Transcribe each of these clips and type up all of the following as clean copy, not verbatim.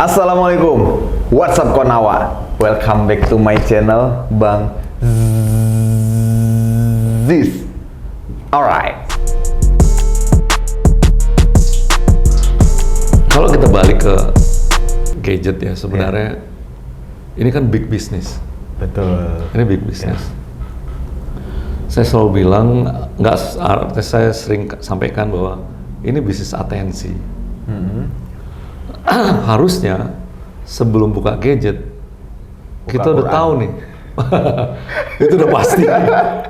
Assalamualaikum, what's up Konawa? Welcome back to my channel, Bang Ziz. Alright. Kalau kita balik ke gadget ya, sebenarnya ini kan big business. Betul. Ini big business. Saya selalu bilang, saya sering sampaikan bahwa ini bisnis atensi. Harusnya sebelum buka gadget, kita udah tahu nih. Itu udah pasti.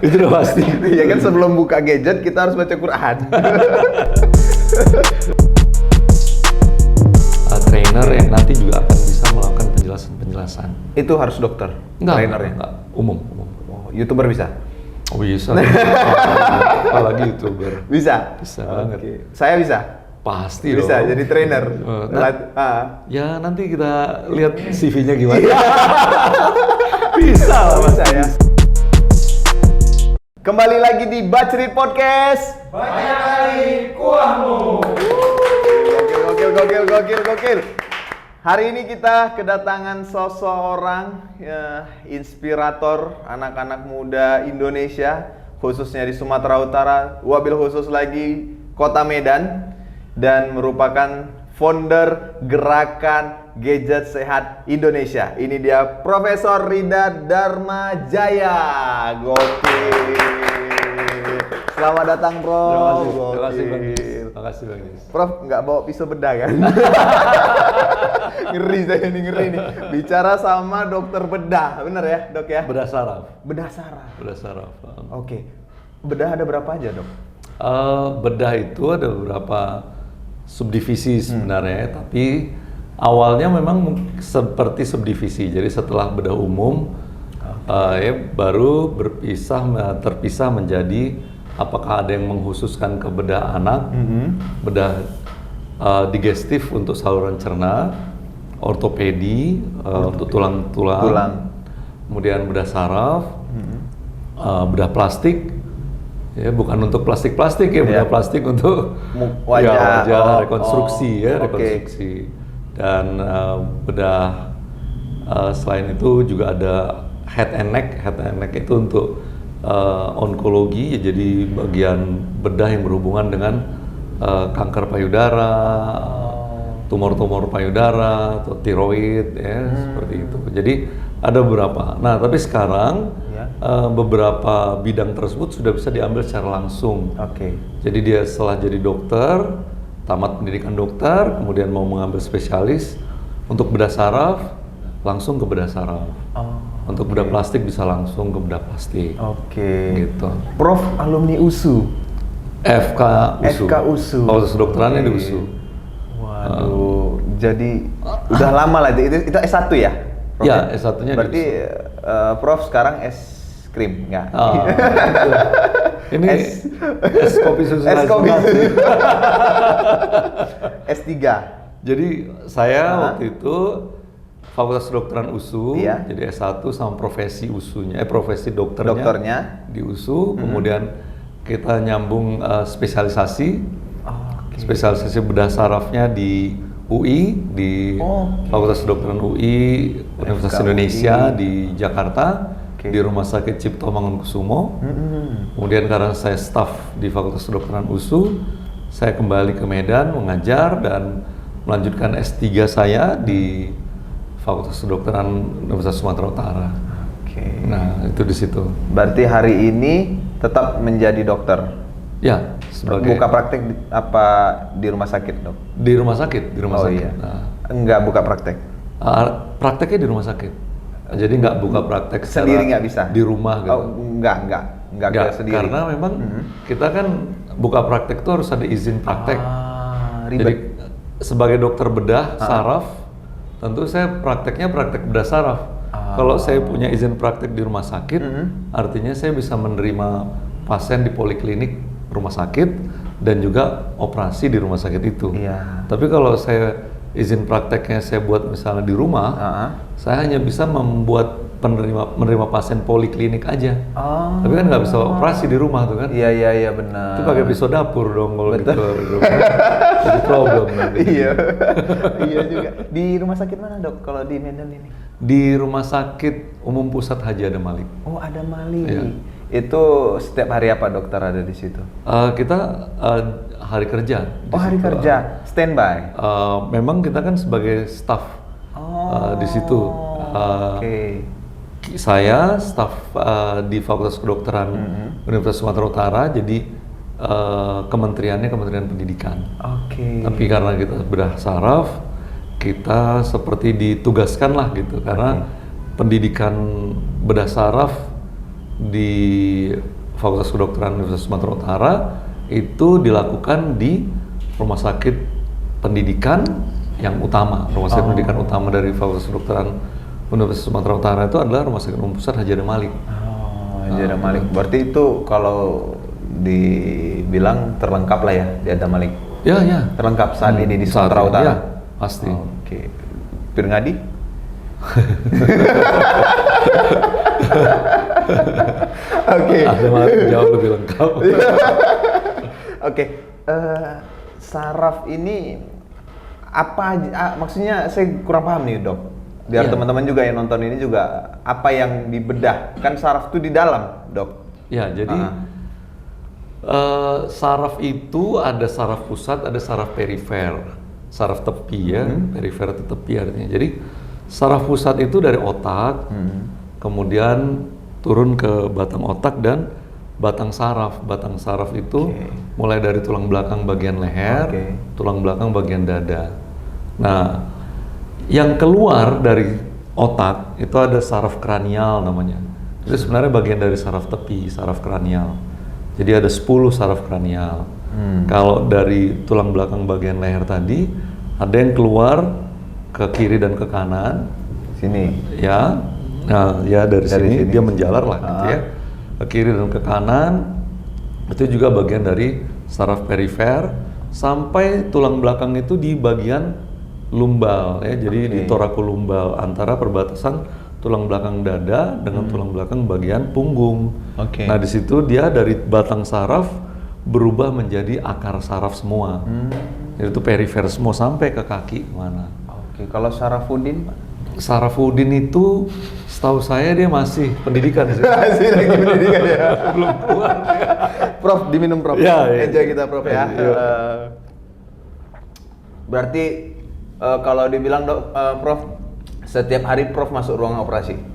Itu udah pasti. Ya kan sebelum buka gadget kita harus baca Quran. Trainer yang nanti juga akan bisa melakukan penjelasan-penjelasan. Itu harus dokter? Trainernya? Enggak. Umum. Oh, YouTuber bisa? Oh bisa. Apalagi YouTuber. Bisa? Bisa banget. Okay. Saya bisa? Pasti bisa, dong. jadi trainer. Ya nanti kita lihat CV-nya gimana. Bisa lah bisa ya. Kembali lagi di Bacrit Podcast. Banyak kali kuahmu. Gokil. Hari ini kita kedatangan seseorang inspirator anak-anak muda Indonesia, khususnya di Sumatera Utara, wabil khusus lagi Kota Medan, dan merupakan founder Gerakan Gadget Sehat Indonesia. Ini dia Profesor Rida Dharmajaya. Gokil. Selamat datang, Prof. Terima kasih Bang Gis. Terima kasih Bang Gis. Prof, nggak bawa pisau bedah kan? Ngeri saya nih, ngeri nih. Bicara sama dokter bedah, bener ya dok ya? Bedah saraf. Bedah saraf. Bedah saraf. Oke. Bedah ada berapa aja dok? Bedah itu ada beberapa subdivisi sebenarnya, tapi awalnya memang seperti subdivisi. Jadi setelah bedah umum, baru terpisah menjadi apakah ada yang mengkhususkan ke bedah anak, bedah digestif untuk saluran cerna, ortopedi untuk tulang, kemudian bedah saraf, bedah plastik, ya bukan untuk plastik ya, bedah plastik untuk wajah, rekonstruksi rekonstruksi, dan bedah selain itu juga ada head and neck itu untuk onkologi, jadi bagian bedah yang berhubungan dengan kanker payudara, tumor-tumor payudara atau tiroid ya, seperti itu. Jadi ada beberapa. Nah, tapi sekarang beberapa bidang tersebut sudah bisa diambil secara langsung. Oke. Jadi dia setelah jadi dokter, tamat pendidikan dokter, kemudian mau mengambil spesialis untuk bedah saraf, langsung ke bedah saraf. Untuk bedah plastik bisa langsung ke bedah plastik. Oke. Gitu. Prof alumni USU. FK USU. Fakultas Kedokterannya di USU. Waduh. Jadi udah lama lah itu S1 ya? Prof? Ya, S1-nya berarti di USU. Prof sekarang es krim enggak? Ini es kopi susu. S3. Jadi saya waktu itu Fakultas Kedokteran USU, jadi S1 sama profesi USU-nya, profesi dokternya di USU, kemudian kita nyambung spesialisasi, spesialisasi bedah sarafnya di UI, di Fakultas Kedokteran UI, Universitas Indonesia di Jakarta, di Rumah Sakit Cipto Mangunkusumo. Kemudian karena saya staf di Fakultas Kedokteran USU, saya kembali ke Medan mengajar dan melanjutkan S3 saya di Fakultas Kedokteran Universitas Sumatera Utara. Oke. Nah, itu di situ. Berarti hari ini tetap menjadi dokter? Ya, sebagai buka praktek apa di rumah sakit, dok? Di rumah sakit, sakit. Iya. Nah. Enggak buka praktek? Prakteknya di rumah sakit. Jadi nggak buka praktek sendiri, nggak bisa? Di rumah gitu. Enggak sendiri. Karena memang kita kan buka praktek itu harus ada izin praktek. Ribet. Jadi sebagai dokter bedah saraf, tentu saya prakteknya praktek bedah saraf. Kalau saya punya izin praktek di rumah sakit, artinya saya bisa menerima pasien di poliklinik rumah sakit dan juga operasi di rumah sakit itu. Tapi kalau saya izin prakteknya saya buat misalnya di rumah, saya hanya bisa membuat menerima pasien poliklinik aja. Oh. Tapi kan nggak bisa operasi di rumah tuh kan. Iya benar. Itu pakai pisau dapur dong kalau gitu di rumah. Jadi problem nanti. Iya. Iya juga. Di rumah sakit mana, Dok, kalau di Medan ini? Di Rumah Sakit Umum Pusat Haji Adam Malik. Oh, ada Mali. Iya. Itu setiap hari apa dokter ada di situ? Kita hari kerja. Oh, hari kerja, standby. Memang kita kan sebagai staff di situ. Oke. Saya staff di Fakultas Kedokteran Universitas Sumatera Utara, jadi kementeriannya Kementerian Pendidikan. Oke. Tapi karena kita bedah saraf, kita seperti ditugaskan lah gitu, karena pendidikan bedah saraf di Fakultas Kedokteran Universitas Sumatera Utara itu dilakukan di Rumah Sakit Pendidikan yang utama. Rumah Sakit Pendidikan utama dari Fakultas Kedokteran Universitas Sumatera Utara itu adalah Rumah Sakit Umum Pusat Haji Adam Malik. Oh, Haji Adam Malik. Berarti itu kalau dibilang terlengkap lah ya di Adam Malik. Ya. Terlengkap saat ini di Saat Sumatera ini, Utara. ya, pasti. Oke. Pirngadi? Oke. Ada Malik jauh lebih lengkap. Oke. Saraf ini apa aja? Maksudnya saya kurang paham nih, Dok. Biar Iya. teman-teman juga yang nonton ini juga apa yang dibedah? Kan saraf itu di dalam, Dok. Ya, jadi saraf itu ada saraf pusat, ada saraf perifer. Saraf tepi ya, perifer itu tepi artinya. Jadi saraf pusat itu dari otak, kemudian turun ke batang otak dan batang saraf. Batang saraf itu mulai dari tulang belakang bagian leher, tulang belakang bagian dada. Nah, yang keluar dari otak itu ada saraf kranial namanya. Itu sebenarnya bagian dari saraf tepi, saraf kranial. Jadi ada 10 saraf kranial. Kalau dari tulang belakang bagian leher tadi, ada yang keluar ke kiri dan ke kanan. Sini. Ya, nah ya dari sini dia menjalar lah gitu ya. Ke kiri dan ke kanan. Itu juga bagian dari saraf perifer. Sampai tulang belakang itu di bagian lumbal ya. Jadi di torakolumbal antara perbatasan tulang belakang dada dengan tulang belakang bagian punggung. Nah di situ dia dari batang saraf berubah menjadi akar saraf semua. Jadi itu perifer semua sampai ke kaki mana. Oke, kalau Sarafuddin, Pak? Sarafuddin itu setahu saya dia masih pendidikan sih. Masih lagi pendidikan ya. Belum keluar. Prof, diminum Prof. Ya, Enjoy kita Prof ya. Berarti kalau dibilang Prof, setiap hari Prof masuk ruang operasi?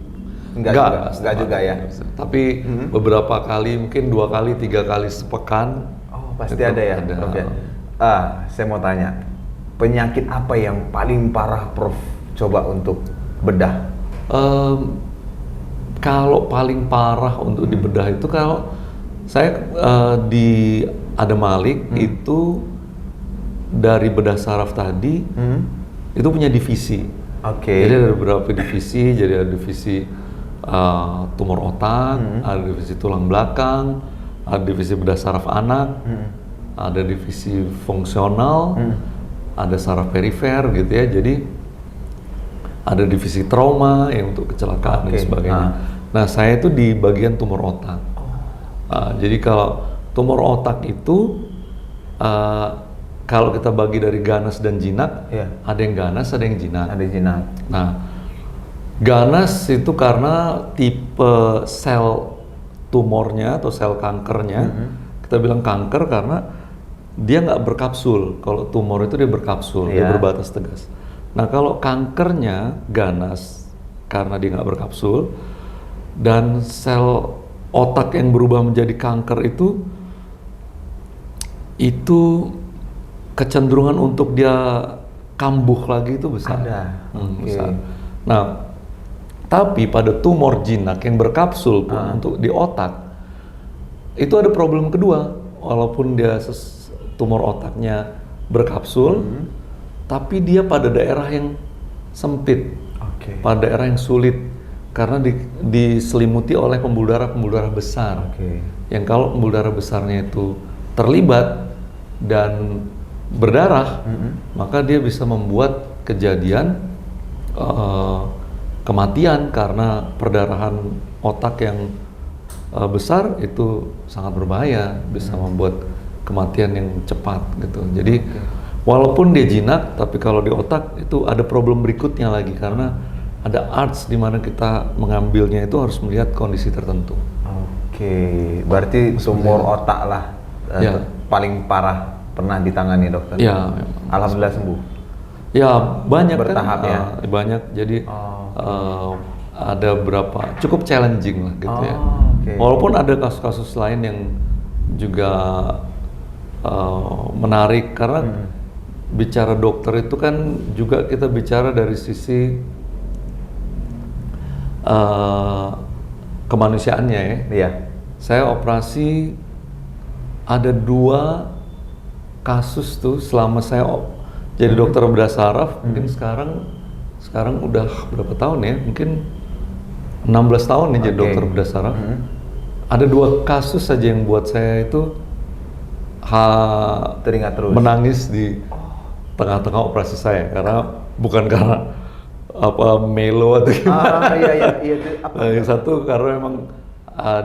Enggak juga ya. Tapi beberapa kali, mungkin 2 kali, 3 kali sepekan. Oh, pasti ada ya, Prof ya. Saya mau tanya, penyakit apa yang paling parah Prof coba untuk bedah? Kalau paling parah untuk dibedah itu kalau saya di Adam Malik itu dari bedah saraf tadi itu punya divisi. Jadi ada beberapa divisi, jadi ada divisi tumor otak, ada divisi tulang belakang, ada divisi bedah saraf anak, ada divisi fungsional, ada saraf perifer gitu ya. Jadi ada divisi trauma yang untuk kecelakaan dan sebagainya. Nah saya itu di bagian tumor otak. Jadi kalau tumor otak itu kalau kita bagi dari ganas dan jinak, ada yang ganas, ada yang jinak. Ada jinak. Nah, ganas itu karena tipe sel tumornya atau sel kankernya, kita bilang kanker karena dia nggak berkapsul. Kalau tumor itu dia berkapsul, dia berbatas tegas. Nah, kalau kankernya ganas karena dia nggak berkapsul, dan sel otak yang berubah menjadi kanker itu kecenderungan untuk dia kambuh lagi itu besar. Besar. Nah, tapi pada tumor jinak yang berkapsul pun untuk di otak itu ada problem kedua. Walaupun dia tumor otaknya berkapsul, tapi dia pada daerah yang sempit, pada daerah yang sulit karena diselimuti oleh pembuluh darah besar. Yang kalau pembuluh darah besarnya itu terlibat dan berdarah, maka dia bisa membuat kejadian kematian karena perdarahan otak yang besar itu sangat berbahaya, bisa membuat kematian yang cepat gitu. Jadi walaupun dia jinak, tapi kalau di otak itu ada problem berikutnya lagi karena ada arts di mana kita mengambilnya itu harus melihat kondisi tertentu. Oke, berarti tumor otak lah Ya. paling parah pernah ditangani dokter. Ya, Alhamdulillah sembuh. Ya banyak Bertahap kan, ya? Banyak. Jadi ada berapa cukup challenging lah gitu ya. Oke. Walaupun ada kasus-kasus lain yang juga menarik karena bicara dokter itu kan juga kita bicara dari sisi kemanusiaannya ya. Iya. Saya operasi ada 2 kasus tuh selama saya jadi dokter bedah saraf. Mungkin sekarang udah berapa tahun ya? Mungkin 16 tahun nih jadi dokter bedah saraf. Ada 2 kasus saja yang buat saya itu Teringat terus. menangis di tengah-tengah operasi saya karena bukan karena apa melo atau gimana. Iya itu apa? Yang satu karena memang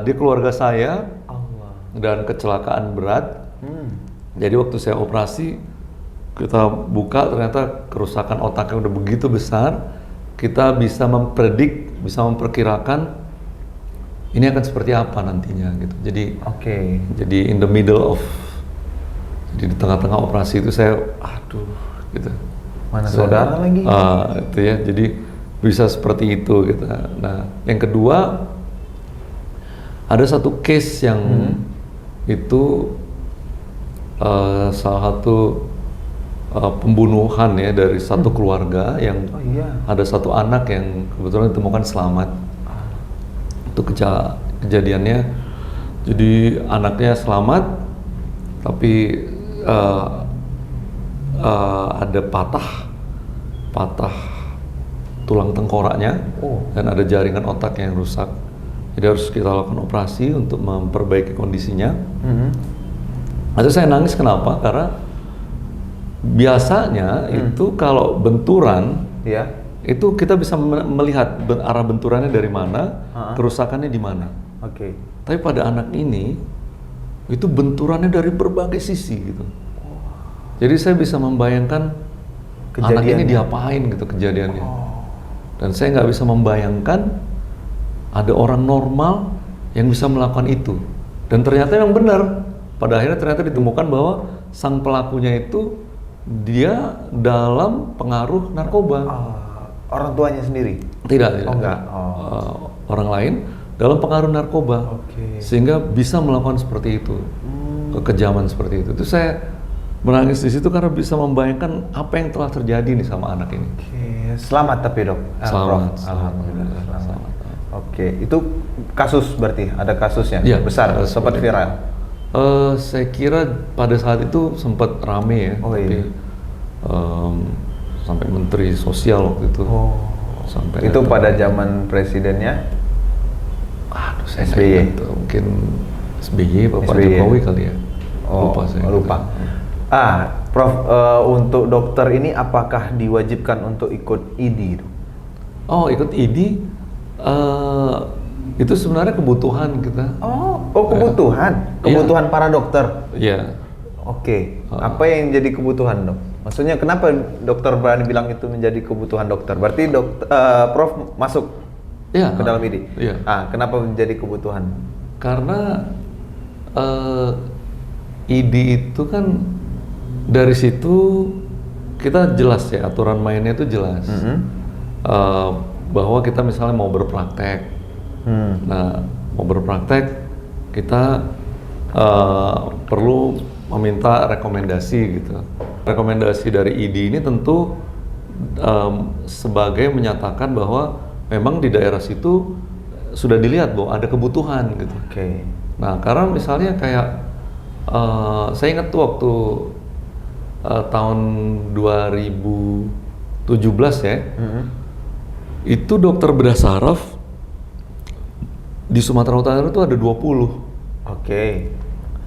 di keluarga saya Allah. dan kecelakaan berat. Jadi waktu saya operasi kita buka ternyata kerusakan otaknya udah begitu besar, kita bisa mempredik, bisa memperkirakan ini akan seperti apa nantinya gitu. Jadi jadi in the middle of, jadi di tengah-tengah operasi itu saya aduh gitu. Mana saudara lagi? Itu ya, jadi bisa seperti itu gitu. Nah, yang kedua ada satu case yang itu salah satu pembunuhan ya dari satu keluarga yang ada satu anak yang kebetulan ditemukan selamat. Itu kejadiannya, jadi anaknya selamat tapi ada patah tulang tengkoraknya dan ada jaringan otak yang rusak. Jadi harus kita lakukan operasi untuk memperbaiki kondisinya. Itu saya nangis kenapa? Karena biasanya itu kalau benturan, itu kita bisa melihat arah benturannya dari mana, kerusakannya di mana. Tapi pada anak ini, itu benturannya dari berbagai sisi gitu. Jadi saya bisa membayangkan anak ini diapain gitu kejadiannya. Dan saya nggak bisa membayangkan ada orang normal yang bisa melakukan itu. Dan ternyata yang benar. Pada akhirnya ternyata ditemukan bahwa sang pelakunya itu dia dalam pengaruh narkoba. Orang tuanya sendiri? Tidak. Oh enggak. Orang lain dalam pengaruh narkoba. Sehingga bisa melakukan seperti itu. Kekejaman seperti itu. Itu saya menangis di situ karena bisa membayangkan apa yang telah terjadi nih sama anak ini. Selamat tapi dok? Selamat. Alhamdulillah. Selamat. Itu kasus berarti? Ada kasusnya? Ya, besar? Sempat viral? Saya kira pada saat itu sempat rame ya, tapi sampai Menteri Sosial waktu itu. Sampai itu pada zaman presidennya? Aduh, saya SBY? Mungkin SBY, Bapak Jokowi kali ya. Lupa saya. Lupa. Prof, untuk dokter ini apakah diwajibkan untuk ikut ID? Ikut ID? Itu sebenarnya kebutuhan kita. Kebutuhan? Kebutuhan para dokter? Iya. Apa yang jadi kebutuhan dok? Maksudnya kenapa dokter berani bilang itu menjadi kebutuhan dokter? Berarti Prof masuk ke dalam ID? Iya. Kenapa menjadi kebutuhan? Karena ID itu kan dari situ kita jelas ya, aturan mainnya itu jelas. Bahwa kita misalnya mau berpraktek. Nah, mau berpraktek kita perlu meminta rekomendasi gitu. Rekomendasi dari ID ini tentu sebagai menyatakan bahwa memang di daerah situ sudah dilihat bahwa ada kebutuhan gitu. Nah, karena misalnya kayak saya ingat tuh waktu tahun 2017 ya, itu dokter bedah saraf di Sumatera Utara itu ada 20.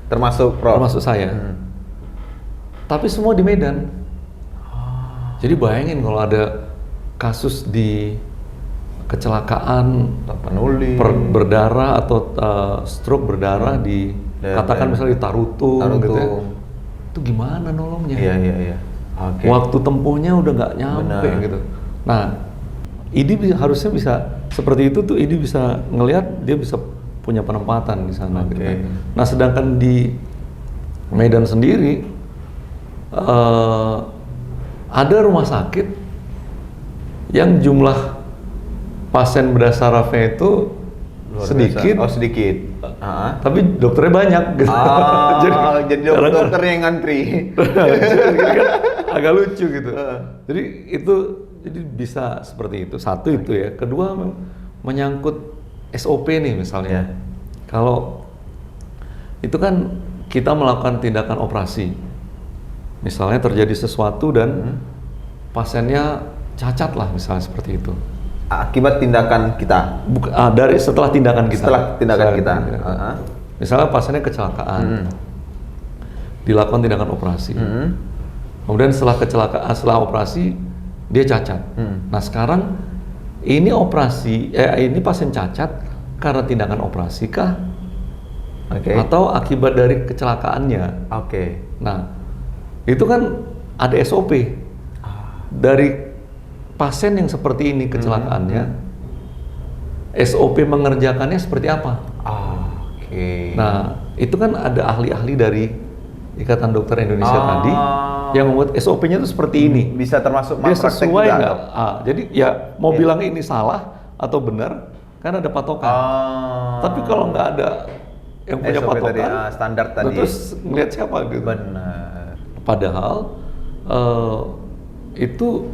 Termasuk Prof? Termasuk saya. Tapi semua di Medan. Jadi bayangin kalau ada kasus di kecelakaan Penuli. berdarah atau stroke berdarah katakan misalnya di tarutung gitu ya. Itu gimana nolongnya? Iya. Oke. Waktu tempuhnya udah nggak nyampe gitu. Nah, ID harusnya bisa seperti itu tuh, ID bisa ngelihat, dia bisa punya penempatan di sana gitu kan. Nah, sedangkan di Medan sendiri ada rumah sakit yang jumlah pasien bedah sarafnya itu sedikit. Oh, sedikit. Tapi dokternya banyak gitu. Jadi dokternya yang ngantri. Agak lucu gitu. Jadi itu bisa seperti itu. Satu itu ya. Kedua menyangkut SOP nih misalnya. Kalau itu kan kita melakukan tindakan operasi. Misalnya terjadi sesuatu dan pasiennya cacat lah misalnya seperti itu. Akibat tindakan kita. Setelah tindakan kita. Misalnya pasiennya kecelakaan, dilakukan tindakan operasi. Kemudian setelah operasi dia cacat. Nah sekarang ini ini pasien cacat karena tindakan operasi kah? Atau akibat dari kecelakaannya? Nah itu kan ada SOP dari pasien yang seperti ini kecelakaannya, SOP mengerjakannya seperti apa? Nah, itu kan ada ahli-ahli dari Ikatan Dokter Indonesia tadi yang membuat SOP-nya itu seperti ini. Bisa termasuk dia sesuai nggak? Jadi ya mau bilang ini salah atau benar, kan ada patokan. Tapi kalau nggak ada yang punya SOP patokan, tadi, standar tadi. Terus ngeliat siapa gitu? Benar. Padahal itu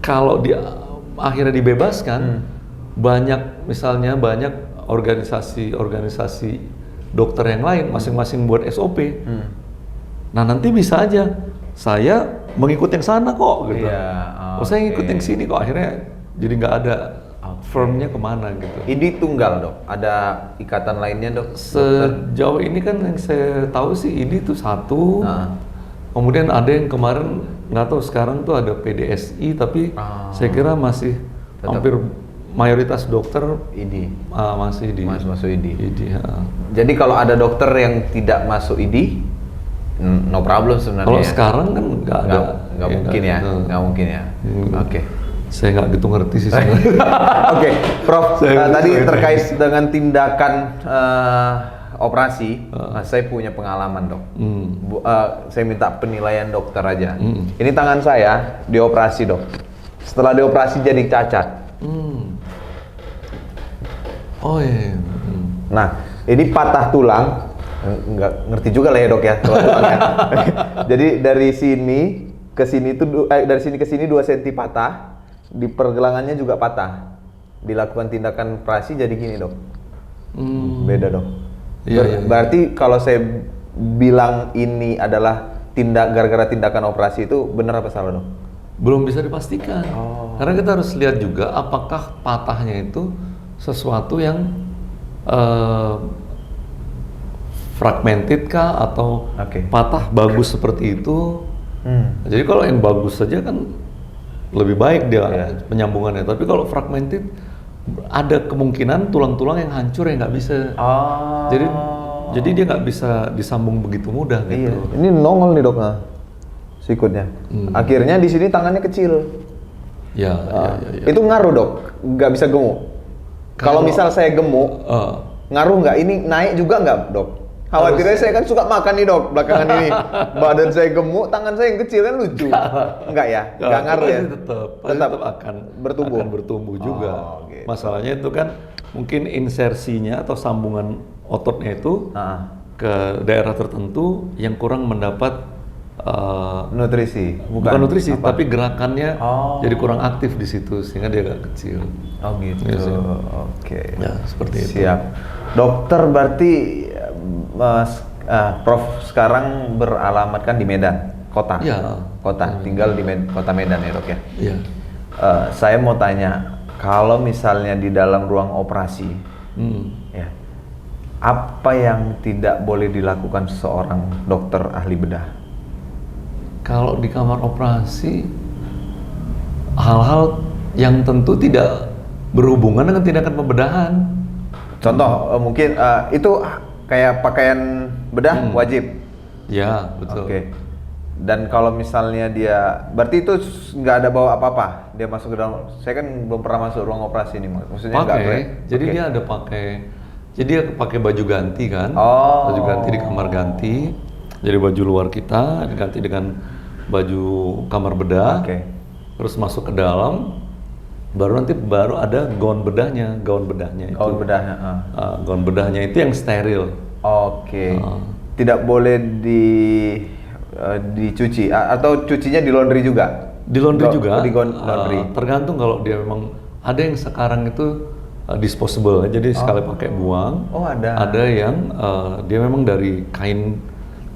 kalau akhirnya dibebaskan, banyak organisasi dokter yang lain masing-masing buat SOP. Nah nanti bisa aja saya mengikut yang sana kok gitu. Saya ngikut yang sini kok, akhirnya jadi nggak ada firmnya kemana gitu. ID tunggal dok, ada ikatan lainnya dok? Sejauh ini kan yang saya tahu sih ID itu satu. Kemudian ada yang kemarin nggak tahu sekarang tuh ada PDSI, tapi saya kira masih hampir mayoritas dokter ID masih masuk ID. ID. Jadi kalau ada dokter yang tidak masuk ID, no problem sebenarnya. Kalau sekarang kan nggak ada. Nggak mungkin ya. Oke. Saya nggak gitu ngerti sih sebenarnya. Oke, Prof. Tadi terkait dengan tindakan operasi, saya punya pengalaman dok. Saya minta penilaian dokter aja. Ini tangan saya dioperasi dok. Setelah dioperasi jadi cacat. Oh iya. Nah, ini patah tulang. Nggak ngerti juga lah ya dok ya tulangnya. Jadi dari sini ke sini itu dari sini ke sini 2 cm patah. Di pergelangannya juga patah. Dilakukan tindakan operasi jadi gini dok. Beda dok. Berarti kalau saya bilang ini adalah gara-gara tindakan operasi itu benar apa salah dok? Belum bisa dipastikan. Karena kita harus lihat juga apakah patahnya itu sesuatu yang fragmented kah atau patah bagus seperti itu. Jadi kalau yang bagus saja kan lebih baik dia penyambungannya. Tapi kalau fragmented ada kemungkinan tulang-tulang yang hancur yang nggak bisa. Jadi dia nggak bisa disambung begitu mudah gitu. Ini nongol nih dok, sikutnya. Akhirnya di sini tangannya kecil. Ya. Itu ngaruh dok, nggak bisa gemuk. Kalau misal saya gemuk, ngaruh nggak? Ini naik juga nggak dok? Khawatirnya saya kan suka makan nih dok, belakangan ini. Badan saya gemuk, tangan saya yang kecil kan lucu. Enggak ya? Enggak ngaruh ya? Tetap akan bertumbuh. Akan bertumbuh juga. Gitu. Masalahnya itu kan mungkin insersinya atau sambungan ototnya itu ke daerah tertentu yang kurang mendapat nutrisi. Bukan nutrisi, tapi gerakannya jadi kurang aktif di situ sehingga dia agak kecil. Oh gitu. Oke. Ya, seperti itu. Siap. Dokter berarti Prof sekarang beralamatkan di Medan, kota. Kota. Tinggal di kota Medan ya, Dok ya. Iya. Saya mau tanya, kalau misalnya di dalam ruang operasi, ya, apa yang tidak boleh dilakukan seorang dokter ahli bedah? Kalau di kamar operasi, hal-hal yang tentu tidak berhubungan dengan tindakan pembedahan. Contoh mungkin itu kayak pakaian bedah wajib. Ya, betul. Oke. Dan kalau misalnya dia, berarti itu nggak ada bawa apa-apa, dia masuk ke dalam. Saya kan belum pernah masuk ruang operasi ini, maksudnya nggak Pakai, boleh. jadi Oke. dia ada pakai, jadi dia pakai baju ganti kan, Oh. baju ganti di kamar ganti, jadi baju luar kita diganti dengan baju kamar bedah, Oke. terus masuk ke dalam, baru ada gaun bedahnya itu. Gaun bedahnya. Gaun bedahnya itu yang steril. Oke. Tidak boleh dicuci atau cucinya di laundry juga? Di laundry juga. Di laundry. Tergantung kalau dia memang ada yang sekarang itu disposable, jadi sekali pakai buang. Oh, ada. Ada yang dia memang dari kain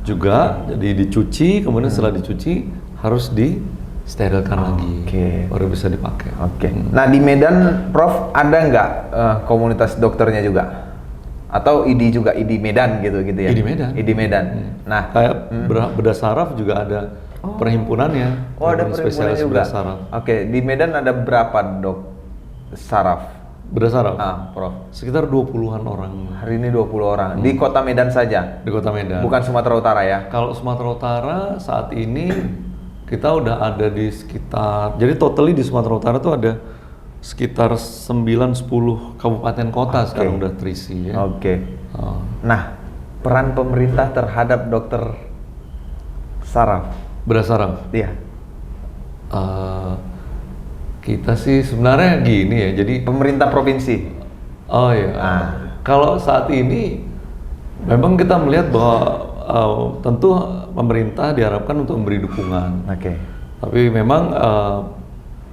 juga, jadi dicuci, kemudian setelah dicuci harus disterilkan lagi, baru bisa dipakai. Oke. Nah di Medan, Prof, ada nggak komunitas dokternya juga? Atau ID juga, ID Medan gitu ya? ID Medan. ID Medan. Nah, Kayak bedah saraf juga ada perhimpunannya. oh ada perhimpunan perhimpunan spesialis juga. bedah saraf. Oke, di Medan ada berapa dok saraf? Bedah saraf? Prof. Sekitar 20-an orang Hari ini 20 orang. Di kota Medan saja? di Kota Medan. Bukan Sumatera Utara ya? Kalau Sumatera Utara saat ini kita udah ada di sekitar, jadi totally di Sumatera Utara tuh ada sekitar 9-10 kabupaten kota sekarang udah terisi ya. Oke. Nah, peran pemerintah terhadap dokter saraf? Bedah saraf. Iya. Kita sih sebenarnya gini ya, jadi Pemerintah provinsi? oh ya, kalau saat ini memang kita melihat bahwa tentu pemerintah diharapkan untuk memberi dukungan. Oke. Tapi memang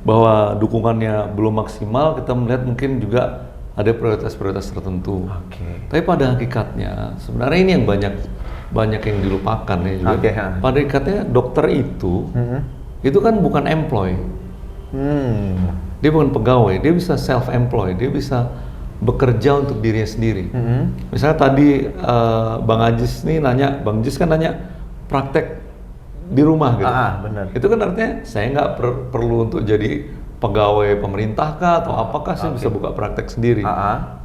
bahwa dukungannya belum maksimal, kita melihat mungkin juga ada prioritas-prioritas tertentu. Oke. Tapi pada hakikatnya sebenarnya ini yang banyak yang dilupakan ya juga. Oke, Pada hakikatnya dokter itu kan bukan employee. Dia bukan pegawai, dia bisa self-employed, dia bisa bekerja untuk dirinya sendiri. Misalnya tadi Bang Ajis nih nanya, Bang Ajis kan nanya praktek di rumah gitu. Benar. Itu kan artinya saya nggak perlu untuk jadi pegawai pemerintah kah atau apakah saya bisa buka praktek sendiri.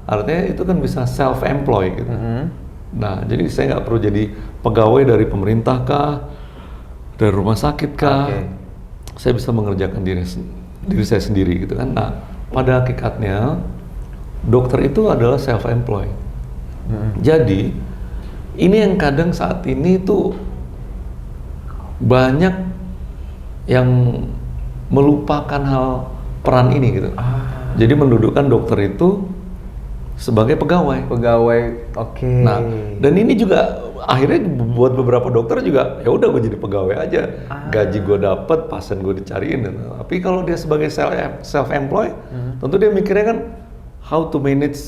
Artinya itu kan bisa self-employed gitu. Nah, jadi saya nggak perlu jadi pegawai dari pemerintah kah, dari rumah sakit kah. Saya bisa mengerjakan diri saya sendiri gitu kan. Nah, pada hakikatnya dokter itu adalah self-employed. Jadi ini yang kadang saat ini tuh banyak yang melupakan hal peran ini gitu. Jadi mendudukkan dokter itu sebagai pegawai. Oke. Nah, dan ini juga akhirnya buat beberapa dokter juga ya udah gue jadi pegawai aja, gaji gue dapet, pasien gue dicariin. Tapi kalau dia sebagai self-employed, tentu dia mikirnya kan how to manage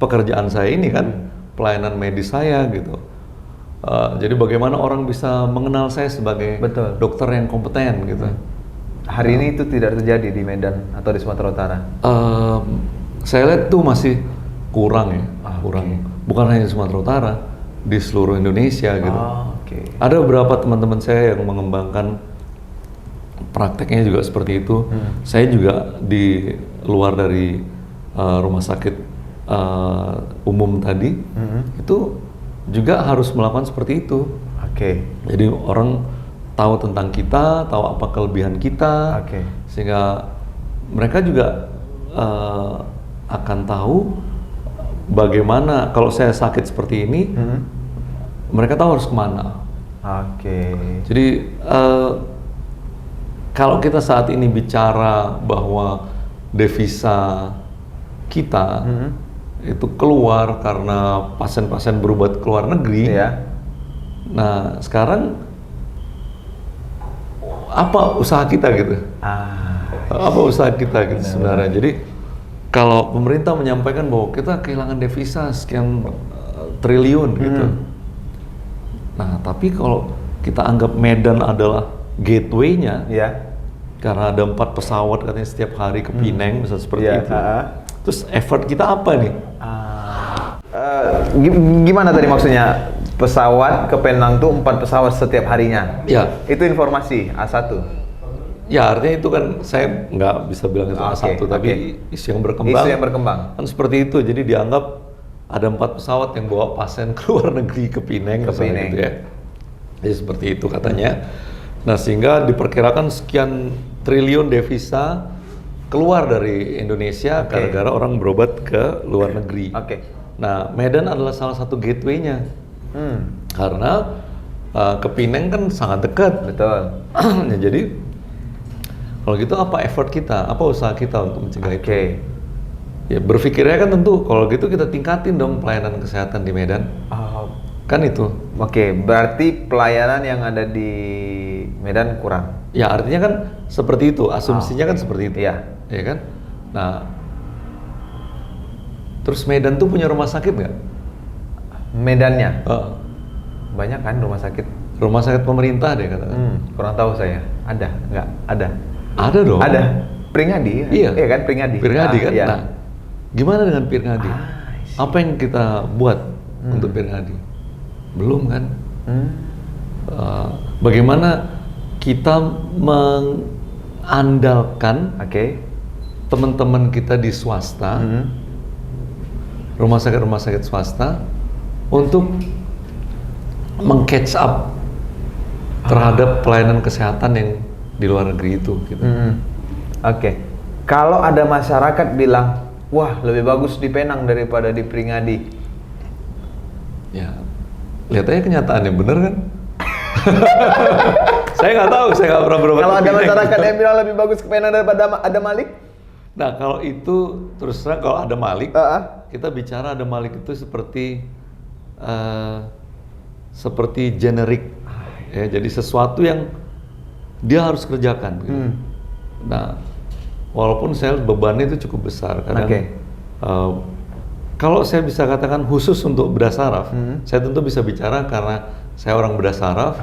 pekerjaan saya ini kan, pelayanan medis saya gitu. Jadi bagaimana orang bisa mengenal saya sebagai dokter yang kompeten gitu. Hari ini itu tidak terjadi di Medan atau di Sumatera Utara? Saya lihat tuh masih kurang ya, kurang. Bukan hanya di Sumatera Utara, di seluruh Indonesia gitu. Ada beberapa teman-teman saya yang mengembangkan prakteknya juga seperti itu. Saya juga di luar dari rumah sakit umum tadi, itu juga harus melakukan seperti itu. Jadi orang tahu tentang kita, tahu apa kelebihan kita, sehingga mereka juga akan tahu bagaimana kalau saya sakit seperti ini, mereka tahu harus kemana. Jadi kalau kita saat ini bicara bahwa devisa kita itu keluar karena pasien-pasien berobat ke luar negeri. Nah, sekarang apa usaha kita gitu? Apa usaha kita gitu sebenarnya? Jadi kalau pemerintah menyampaikan bahwa kita kehilangan devisa sekian triliun gitu. Nah, tapi kalau kita anggap Medan adalah gateway-nya, karena ada 4 pesawat katanya setiap hari ke Pineng, misalnya seperti itu. Terus effort kita apa nih? Gimana tadi maksudnya? Pesawat ke Penang tuh 4 pesawat setiap harinya? Ya. Itu informasi A1? Ya artinya itu kan saya nggak bisa bilang itu Oke, A1, tapi isu yang berkembang. Isu yang berkembang. Kan seperti itu, jadi dianggap ada 4 pesawat yang bawa pasien ke luar negeri, ke Pineng, Ke misalnya Pineng. gitu ya. Jadi seperti itu katanya. Nah sehingga diperkirakan sekian triliun devisa keluar dari Indonesia gara-gara orang berobat ke luar negeri. Oke. Nah Medan adalah salah satu gateway-nya. Karena ke Pineng kan sangat dekat. Betul. Ya, jadi kalau gitu apa effort kita, apa usaha kita untuk mencegah itu? Oke. Ya berpikirnya kan tentu kalau gitu kita tingkatin dong pelayanan kesehatan di Medan. Kan itu. Oke, berarti pelayanan yang ada di Medan kurang. Ya artinya kan seperti itu, asumsinya kan seperti itu. Iya. Ya kan? Nah, terus Medan tuh punya rumah sakit nggak? Medannya Eh, banyak kan rumah sakit? rumah sakit pemerintah deh katakan. Kurang tahu saya. Ada? Nggak? Ada. Ada dong. Ada. Pringadi? Iya. Iya kan Pringadi. Pringadi kan? Iya. Nah, gimana dengan Pringadi? I see. Apa yang kita buat untuk Pringadi? Belum kan? Bagaimana kita mengandalkan Oke. teman-teman kita di swasta, rumah sakit swasta, untuk meng-catch up terhadap pelayanan kesehatan yang di luar negeri itu. Gitu. Oke. Kalau ada masyarakat bilang, wah lebih bagus di Penang daripada di Pringadi. Ya, lihat aja kenyataannya, bener kan? Saya nggak tahu, saya nggak pernah berobat. Kalau ke ada Pineng. masyarakat yang bilang lebih bagus ke Penang daripada ada Malik? Nah, kalau itu terus terang kalau ada Malik, kita bicara ada Malik itu seperti generik, ya. Jadi sesuatu yang dia harus kerjakan. Gitu. Nah, walaupun saya bebannya itu cukup besar, kadang kalau saya bisa katakan khusus untuk bedah saraf, saya tentu bisa bicara karena saya orang bedah saraf,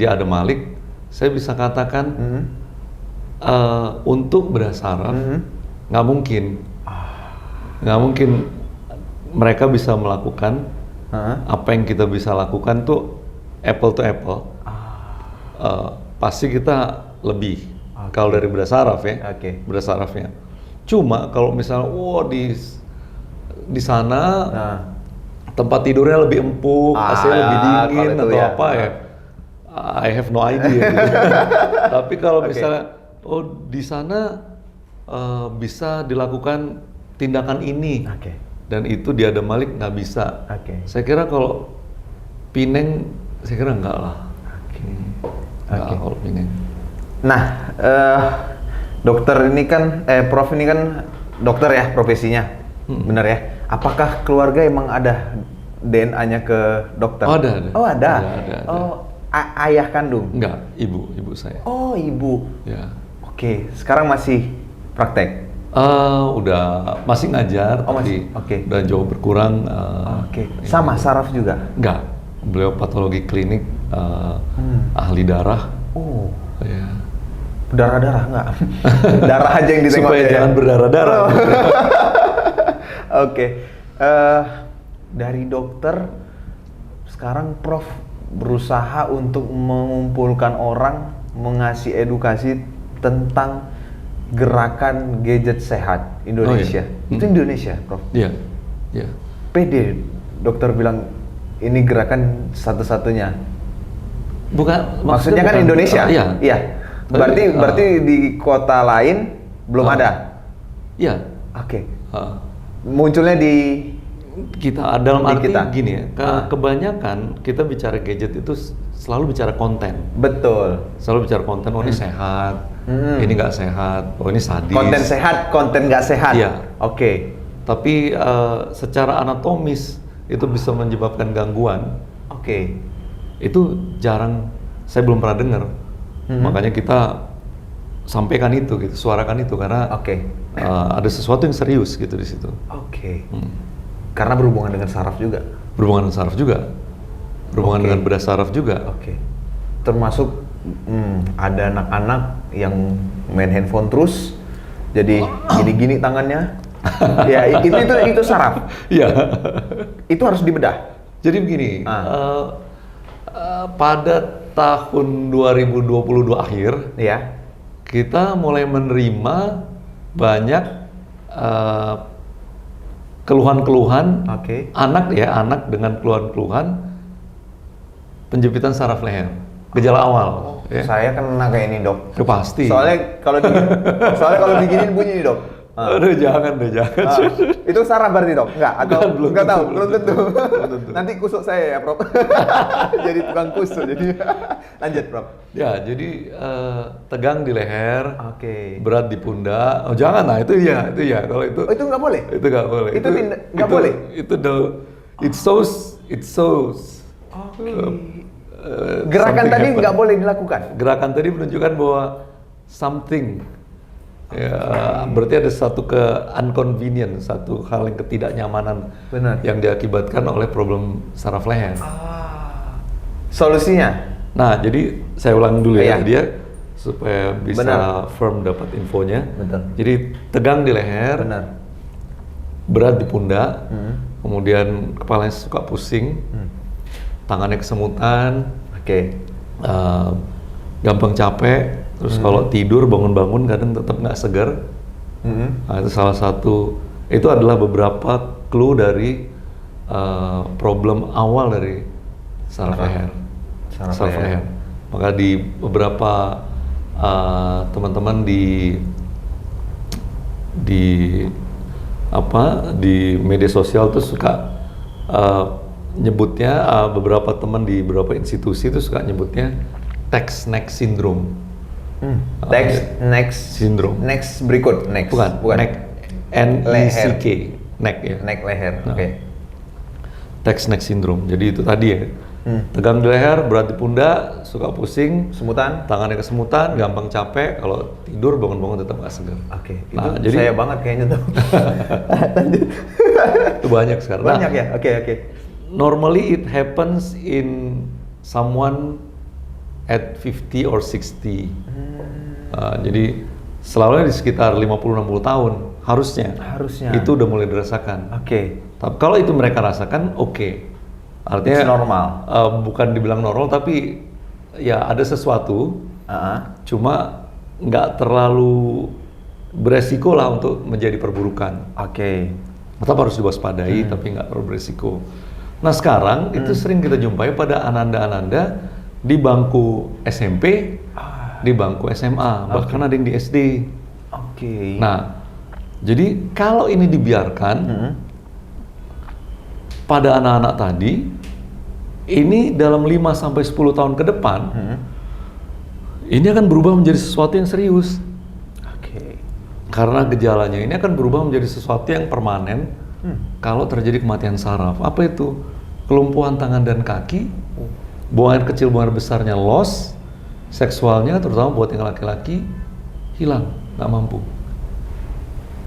dia ada Malik, saya bisa katakan untuk bedah saraf nggak mungkin mereka bisa melakukan apa yang kita bisa lakukan tuh apple to apple. Pasti kita lebih kalau dari bedah saraf ya, bedah sarafnya. Cuma kalau misalnya, di sana tempat tidurnya lebih empuk, AC lebih dingin atau apa ya, I have no idea. Gitu. Tapi kalau misalnya, di sana bisa dilakukan tindakan ini, dan itu di ada Malik nggak bisa. Saya kira kalau Pineng, saya kira enggak lah. Enggak kalau Pineng. Nah, dokter ini kan, Prof ini kan dokter ya profesinya, benar ya? Apakah keluarga emang ada DNA-nya ke dokter? Ada. Oh ada. Ada. Oh, ayah kandung? Enggak, ibu saya. Oh ibu. Ya. Oke, sekarang masih praktek? Udah masih ngajar, tapi udah jauh berkurang. Sama saraf juga? Enggak, beliau patologi klinik, ahli darah. Oh. Ya. Berdarah-darah enggak? Darah aja yang ditengok. Supaya jangan berdarah-darah. Dari dokter, sekarang Prof berusaha untuk mengumpulkan orang, mengasih edukasi tentang gerakan gadget sehat Indonesia. Itu Indonesia, Prof? Iya. PD, dokter bilang ini gerakan satu-satunya. Maksudnya kan Indonesia? Iya. Berarti di kota lain belum ada? Iya. Munculnya di kita, dalam arti kita. Gini ya, kebanyakan kita bicara gadget itu selalu bicara konten. Betul. Selalu bicara konten, ini sehat, ini nggak sehat, ini sadis. Konten sehat, konten nggak sehat. Iya. Tapi secara anatomis itu bisa menyebabkan gangguan. Itu jarang, saya belum pernah dengar. Makanya kita sampaikan itu, gitu, suarakan itu karena ada sesuatu yang serius gitu di situ. Karena berhubungan dengan saraf juga. Berhubungan dengan saraf juga. Berhubungan dengan bedah saraf juga. Termasuk ada anak-anak yang main handphone terus, jadi gini-gini tangannya. Ya itu saraf. Iya. Itu harus dibedah. Jadi begini, pada tahun 2022 akhir, kita mulai menerima banyak keluhan-keluhan anak dengan keluhan-keluhan penjepitan saraf leher, gejala awal. Ya. Saya kena kayak ini, Dok. Ya, pasti. Soalnya kalau diginin bunyi nih, Dok. Aduh, jangan deh, jangan. Itu saraf berarti, Dok? Enggak? Atau belum enggak tahu? tentu, Belum tentu. belum tentu. Nanti kusuk saya ya, Prof. Jadi tukang kusuk jadi. Lanjut, Prof. Ya, jadi tegang di leher, berat di pundak. Oh, jangan lah, itu ya. Kalau itu. Oh, itu nggak boleh? Itu nggak boleh. Itu nggak boleh? Itu it shows. Gerakan tadi nggak boleh dilakukan? Gerakan tadi menunjukkan bahwa something, ya, berarti ada satu inconvenience, satu hal yang ketidaknyamanan. Benar. Yang diakibatkan oleh problem saraf leher. Solusinya? Nah, jadi saya ulang dulu ya, Iya. dia supaya bisa firm dapat infonya. Betul. Jadi tegang di leher, berat di pundak, kemudian kepalanya suka pusing, tangannya kesemutan, gampang capek, terus kalau tidur bangun-bangun kadang tetap nggak segar. Nah, itu salah satu, itu adalah beberapa clue dari problem awal dari saraf leher. Saraf leher. Maka di beberapa teman-teman di media sosial tuh suka nyebutnya, beberapa teman di beberapa institusi itu suka nyebutnya text neck syndrome. Text next syndrome. Next berikut, next. Bukan. Neck, N-E-C-K, neck ya. Neck leher. Nah. Text neck syndrome. Jadi itu tadi ya. Tegang di leher, berat di pundak, suka pusing, semutan, tangannya kesemutan, gampang capek, kalau tidur bangun-bangun tetap nggak segar. Nah, itu jadi saya banget kayaknya tuh. Itu banyak sekarang. Banyak ya? Oke. Normally it happens in someone at 50 or 60. Jadi selalu di sekitar 50-60 tahun harusnya. Itu udah mulai dirasakan. Tapi kalau itu mereka rasakan, artinya it's normal. Bukan dibilang normal, tapi ya ada sesuatu. Cuma nggak terlalu beresiko lah untuk menjadi perburukan. Tetap harus diwaspadai, tapi nggak terlalu beresiko. Nah sekarang itu sering kita jumpai pada ananda-ananda di bangku SMP, di bangku SMA, bahkan ada yang di SD. Nah, jadi kalau ini dibiarkan pada anak-anak tadi, ini dalam 5-10 tahun ke depan, ini akan berubah menjadi sesuatu yang serius. Karena gejalanya ini akan berubah menjadi sesuatu yang permanen. Kalau terjadi kematian saraf, apa itu? Kelumpuhan tangan dan kaki, buang air kecil, buang air besarnya loss, seksualnya terutama buat yang laki-laki hilang, nggak mampu.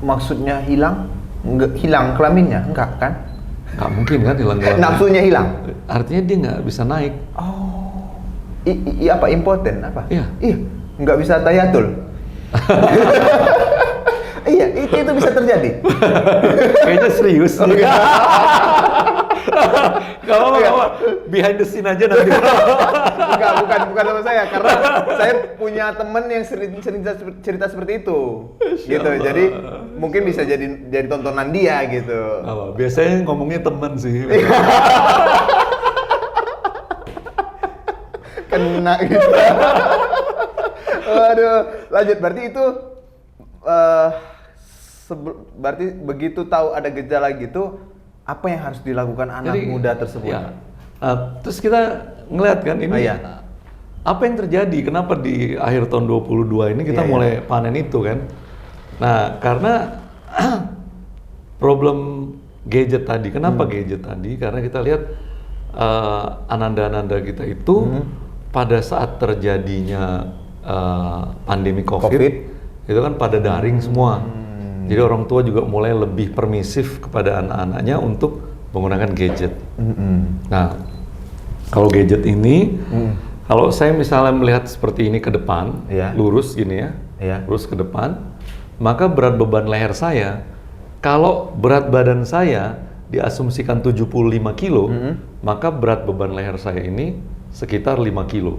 Maksudnya hilang? Nggak hilang kelaminnya? Enggak kan? Nggak mungkin kan hilang kelamin. Nafsunya hilang? Artinya dia nggak bisa naik. Apa impoten apa? Iya. Nggak bisa tayatul. Iya, itu bisa terjadi. Kayaknya serius. Gak apa-apa, behind the scene aja nanti. bukan sama saya, karena saya punya temen yang sering cerita seperti itu. Gitu. Jadi mungkin bisa jadi tontonan dia gitu. Biasanya ngomongnya temen sih. Kena gitu. Waduh, lanjut. Berarti itu berarti begitu tahu ada gejala gitu, apa yang harus dilakukan anak muda tersebut? Ya. Terus kita ngeliat kan ini apa yang terjadi? Kenapa di akhir tahun 22 ini kita mulai panen itu kan? Nah, karena problem gadget tadi. Kenapa gadget tadi? Karena kita lihat ananda-ananda kita itu pada saat terjadinya pandemi COVID itu kan pada daring semua. Jadi orang tua juga mulai lebih permisif kepada anak-anaknya untuk menggunakan gadget. Nah, kalau gadget ini, kalau saya misalnya melihat seperti ini ke depan, lurus gini ya, lurus ke depan, maka berat beban leher saya, kalau berat badan saya diasumsikan 75 kilo, maka berat beban leher saya ini sekitar 5 kilo.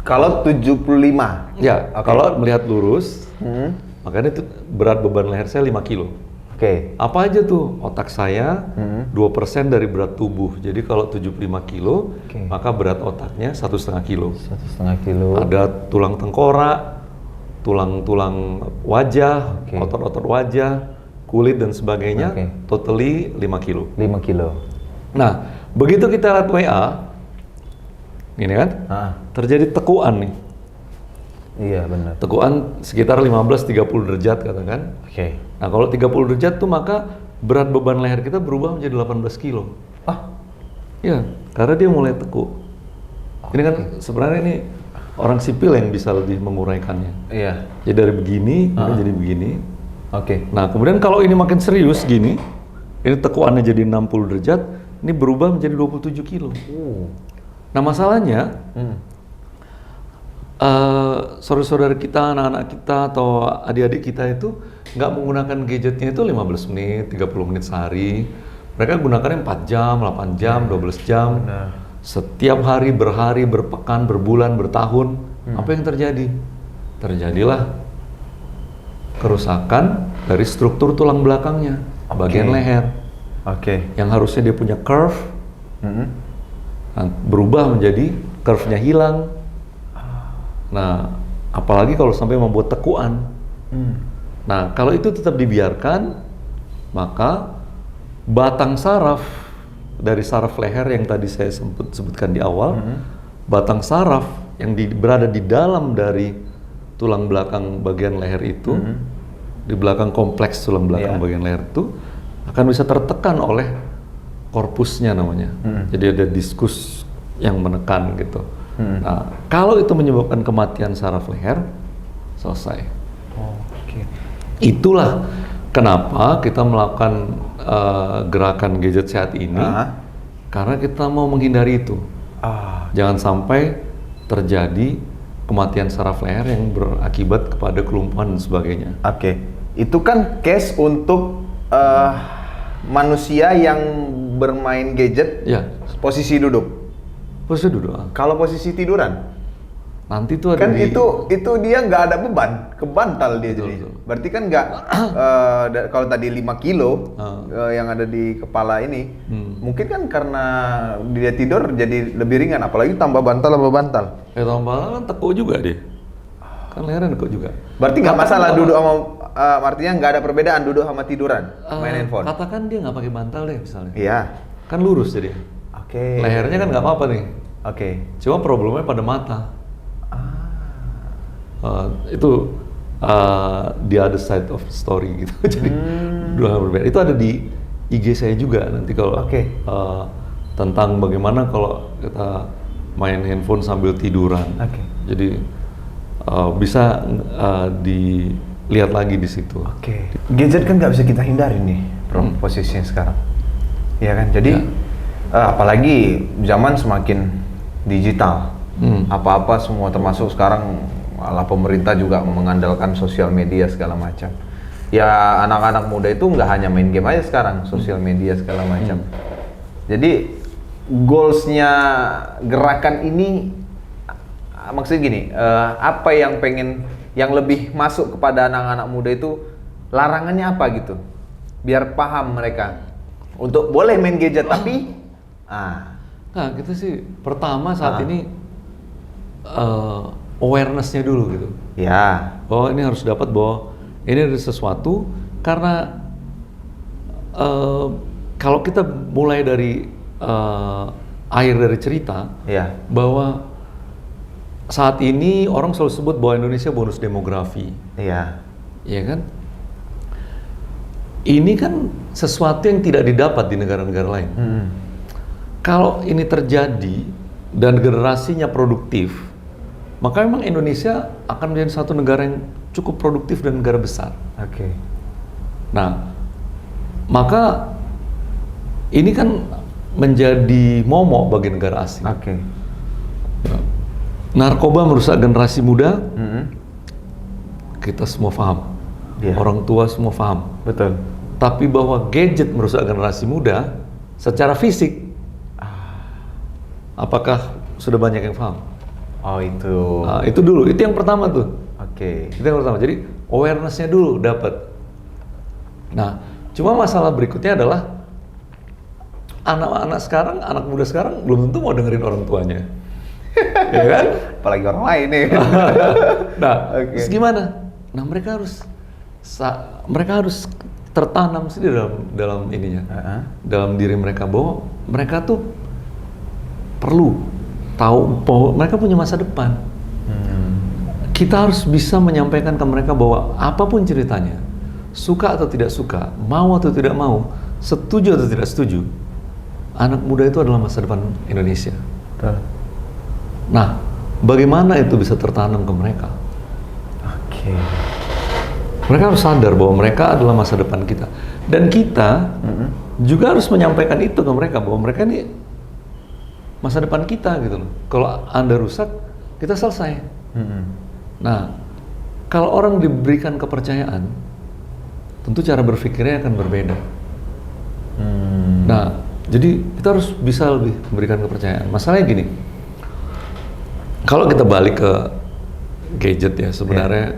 Kalau 75. Ya, Oke. kalau melihat lurus, Hmm. makanya itu berat beban leher saya 5 kilo. Oke. Apa aja tuh? Otak saya Hmm. 2% dari berat tubuh. Jadi kalau 75 kilo, Oke. maka berat otaknya 1,5 kilo. 1,5 kilo. Ada tulang tengkorak, tulang-tulang wajah, Oke. otot-otot wajah, kulit dan sebagainya, Oke. totally 5 kilo. 5 kilo. Nah, begitu kita lihat WA, ini kan, terjadi tekuan nih. Iya benar. Tekuan sekitar 15-30 derajat katakan. Oke. Nah, kalau 30 derajat tuh maka berat beban leher kita berubah menjadi 18 kilo. Ah, Ya, karena dia mulai tekuk. Ini kan sebenarnya ini orang sipil yang bisa lebih menguraikannya. iya. Jadi dari begini, kemudian jadi begini. Oke. Nah, kemudian kalau ini makin serius gini, ini tekuannya jadi 60 derajat, ini berubah menjadi 27 kilo. Nah, masalahnya, saudara-saudara kita, anak-anak kita, atau adik-adik kita itu nggak menggunakan gadgetnya itu 15 menit, 30 menit sehari. Mereka gunakannya 4 jam, 8 jam, 12 jam. Benar. Setiap hari, berhari, berpekan, berbulan, bertahun. Apa yang terjadi? Terjadilah kerusakan dari struktur tulang belakangnya, bagian leher. Oke. Yang harusnya dia punya curve, Hmm. nah, berubah menjadi curve-nya hilang. Nah, apalagi kalau sampai membuat tekuan. Nah, kalau itu tetap dibiarkan, maka batang saraf dari saraf leher yang tadi saya sebutkan di awal, batang saraf yang berada di dalam dari tulang belakang bagian leher itu, di belakang kompleks tulang belakang Iya. bagian leher itu, akan bisa tertekan oleh korpusnya namanya. Jadi ada diskus yang menekan gitu. Nah, kalau itu menyebabkan kematian saraf leher, selesai. Oke. Itulah kenapa kita melakukan gerakan gadget sehat ini, karena kita mau menghindari itu. Jangan sampai terjadi kematian saraf leher yang berakibat kepada kelumpuhan dan sebagainya. Oke. Itu kan case untuk manusia yang bermain gadget Ya, posisi duduk. posisi duduk. Kalau posisi tiduran, Nanti tuh ada kan di, itu dia nggak ada beban, kebantal dia Betul, jadi. betul. Berarti kan nggak kalau tadi 5 kilo yang ada di kepala ini, mungkin kan karena dia tidur jadi lebih ringan, apalagi tambah bantal. tambah kan tekuk juga deh. Kan lehernya tekuk juga. Berarti nggak Katakan masalah kalau- duduk sama artinya nggak ada perbedaan duduk sama tiduran main handphone. Katakan dia nggak pakai bantal deh misalnya. Iya. Kan lurus jadi. Oke. Lehernya kan nggak apa-apa nih. Oke. Cuma problemnya pada mata. Itu the other side of the story gitu. Jadi dua hal berbeda. Itu ada di IG saya juga nanti kalau Oke. tentang bagaimana kalau kita main handphone sambil tiduran. Oke. Jadi bisa dilihat lagi di situ. Oke. Gadget kan nggak bisa kita hindari nih, Bro, posisinya sekarang. Iya kan? Jadi apalagi zaman semakin digital. Apa-apa semua termasuk sekarang malah pemerintah juga mengandalkan sosial media segala macam. Ya anak-anak muda itu nggak hanya main game aja sekarang, sosial media segala macam. Jadi goalsnya gerakan ini maksudnya gini, apa yang yang lebih masuk kepada anak-anak muda itu larangannya apa gitu? Biar paham mereka untuk boleh main gadget tapi Nah, kita sih pertama saat ini awareness-nya dulu gitu. ya. Bahwa ini harus dapat bahwa ini ada sesuatu karena kalau kita mulai dari akhir dari cerita Ya. bahwa saat ini orang selalu sebut bahwa Indonesia bonus demografi, Iya. ya kan? Ini kan sesuatu yang tidak didapat di negara-negara lain. Kalau ini terjadi dan generasinya produktif, maka memang Indonesia akan menjadi satu negara yang cukup produktif dan negara besar. Oke. Nah, maka ini kan menjadi momok bagi negara asing. Oke. Narkoba merusak generasi muda, kita semua paham. Iya. Orang tua semua paham. Betul. Tapi bahwa gadget merusak generasi muda secara fisik, apakah sudah banyak yang paham? Oh itu. Nah, itu dulu, itu yang pertama tuh. Oke. Itu yang pertama. Jadi awareness-nya dulu dapat. Nah, cuma masalah berikutnya adalah anak-anak sekarang, anak muda sekarang belum tentu mau dengerin orang tuanya. Ya kan? Apalagi orang lain nih. Nah, Oke. terus gimana? Nah, mereka harus tertanam sih dalam ininya. Dalam diri mereka bahwa mereka tuh perlu tahu bahwa mereka punya masa depan. Kita harus bisa menyampaikan ke mereka bahwa apapun ceritanya, suka atau tidak suka, mau atau tidak mau, setuju atau tidak setuju, anak muda itu adalah masa depan Indonesia. Betul. Nah, bagaimana itu bisa tertanam ke mereka? Oke. Mereka harus sadar bahwa mereka adalah masa depan kita. Dan kita juga harus menyampaikan itu ke mereka, bahwa mereka ini masa depan kita gitu loh. Kalau Anda rusak, kita selesai. Nah, kalau orang diberikan kepercayaan, tentu cara berpikirnya akan berbeda. Nah, jadi kita harus bisa lebih memberikan kepercayaan. Masalahnya gini, kalau kita balik ke gadget ya, sebenarnya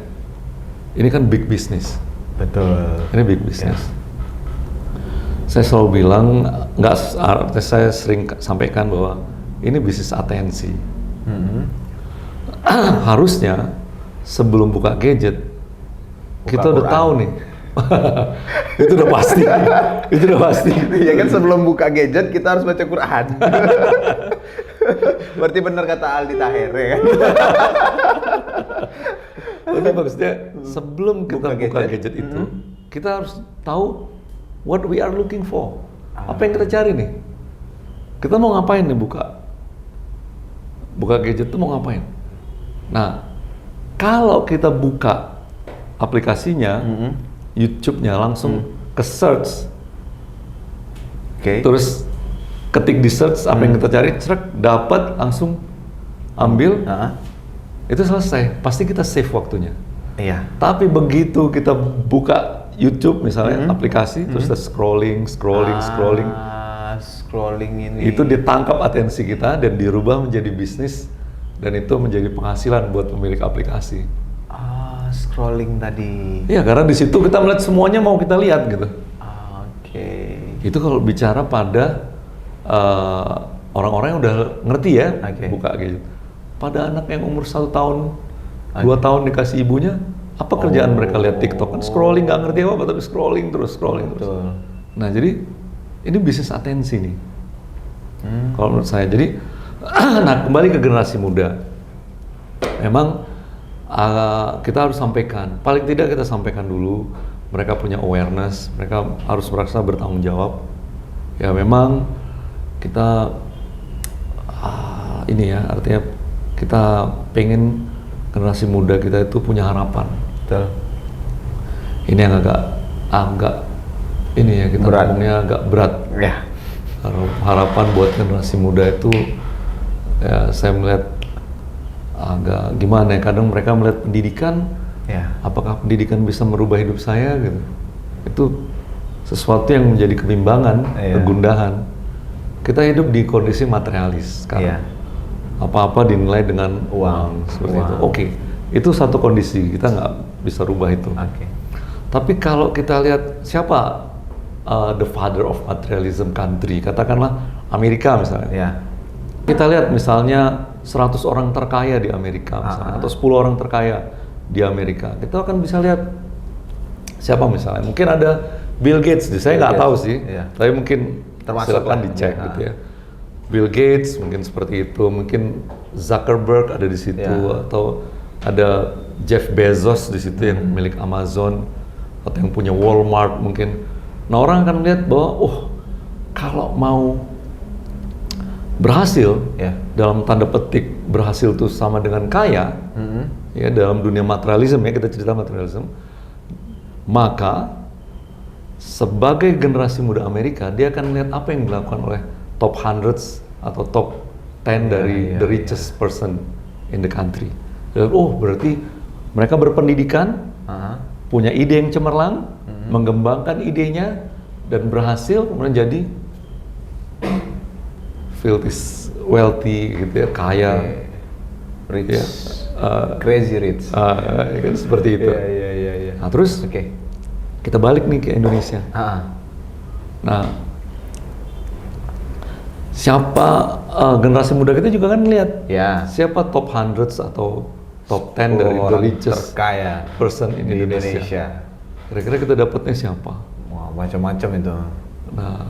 ini kan big business. Betul. Ini big business. Saya selalu bilang, saya sering sampaikan bahwa ini bisnis atensi. Harusnya sebelum buka gadget, kita udah Quran. tahu nih. Itu udah pasti. Itu udah pasti. Ya kan sebelum buka gadget kita harus baca Quran. Berarti benar kata Aldi Taher ya kan? Tapi maksudnya sebelum kita buka gadget itu, kita harus tahu what we are looking for. Apa yang kita cari nih? Kita mau ngapain nih buka gadget itu mau ngapain? Nah, kalau kita buka aplikasinya, YouTube-nya langsung ke search, terus ketik di search apa yang kita cari, dapat langsung ambil, itu selesai. Pasti kita save waktunya. Iya. Tapi begitu kita buka YouTube misalnya aplikasi, terus kita scrolling ini. itu ditangkap atensi kita dan dirubah menjadi bisnis, dan itu menjadi penghasilan buat pemilik aplikasi. Scrolling tadi. Iya, karena di situ kita melihat semuanya mau kita lihat gitu. Oke. Itu kalau bicara pada orang-orang yang udah ngerti ya, buka gadget. Pada anak yang umur 1 tahun, 2 tahun dikasih ibunya, apa kerjaan mereka lihat TikTok? Kan scrolling, nggak ngerti apa, tapi scrolling terus. Nah, jadi ini bisnis atensi nih. Kalau menurut saya, jadi nah kembali ke generasi muda. Memang kita harus sampaikan, paling tidak kita sampaikan dulu, mereka punya awareness, mereka harus merasa bertanggung jawab. Ya memang kita ini ya, artinya kita pengen generasi muda kita itu punya harapan. Betul. Ini yang agak ini ya, kita ngomongnya agak berat. Ya. Harapan buat generasi muda itu ya, saya melihat agak gimana ya, kadang mereka melihat pendidikan, apakah pendidikan bisa merubah hidup saya gitu. Itu sesuatu yang menjadi kebimbangan, kegundahan. Kita hidup di kondisi materialis sekarang. Apa-apa dinilai dengan uang seperti itu. Oke, itu satu kondisi, kita nggak bisa rubah itu. Tapi kalau kita lihat siapa the father of materialism country, katakanlah Amerika misalnya. Kita lihat misalnya 100 orang terkaya di Amerika misalnya, atau 10 orang terkaya di Amerika. Kita akan bisa lihat siapa misalnya. Mungkin ada Bill Gates, saya nggak tahu sih, tapi mungkin silakan dicek gitu ya. Bill Gates mungkin seperti itu, mungkin Zuckerberg ada di situ, atau ada Jeff Bezos di situ yang milik Amazon, atau yang punya Walmart mungkin. Nah, orang akan melihat bahwa kalau mau berhasil, dalam tanda petik berhasil itu sama dengan kaya, ya dalam dunia materialisme ya, kita cerita materialisme, maka sebagai generasi muda Amerika, dia akan melihat apa yang dilakukan oleh top 100 atau top 10 dari the richest person in the country. Dan, berarti mereka berpendidikan, punya ide yang cemerlang, mengembangkan idenya, dan berhasil menjadi wealthy gitu ya, kaya. Rich. Ya, Crazy Rich. ya kan seperti itu. Iya. Nah terus Oke. kita balik nih ke Indonesia. Nah, siapa generasi muda kita juga kan lihat Ya. siapa top 100 atau top 10 dari the Orang richest terkaya person in di Indonesia. Kira-kira kita dapatnya siapa? Wah, macam-macam itu. Nah,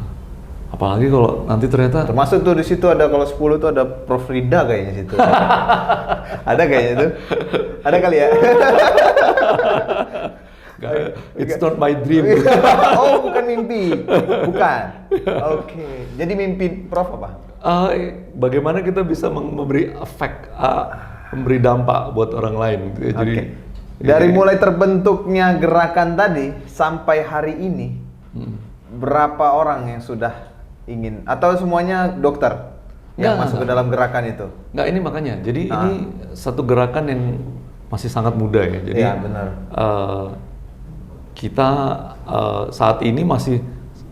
apalagi kalau nanti ternyata Termasuk tuh di situ ada, kalau 10 tuh ada Prof Rida kayaknya situ. Ada kayaknya tuh. Ada kali ya? it's not my dream. Oh, bukan mimpi. Bukan. Oke. Jadi mimpi Prof apa? Bagaimana kita bisa memberi efek, memberi dampak buat orang lain gitu ya. Jadi Dari mulai terbentuknya gerakan tadi sampai hari ini, berapa orang yang sudah ingin, atau semuanya dokter yang masuk ke dalam gerakan itu? Nggak, ini makanya. Jadi ini satu gerakan yang masih sangat muda ya. Jadi Iya, benar. Kita saat ini masih,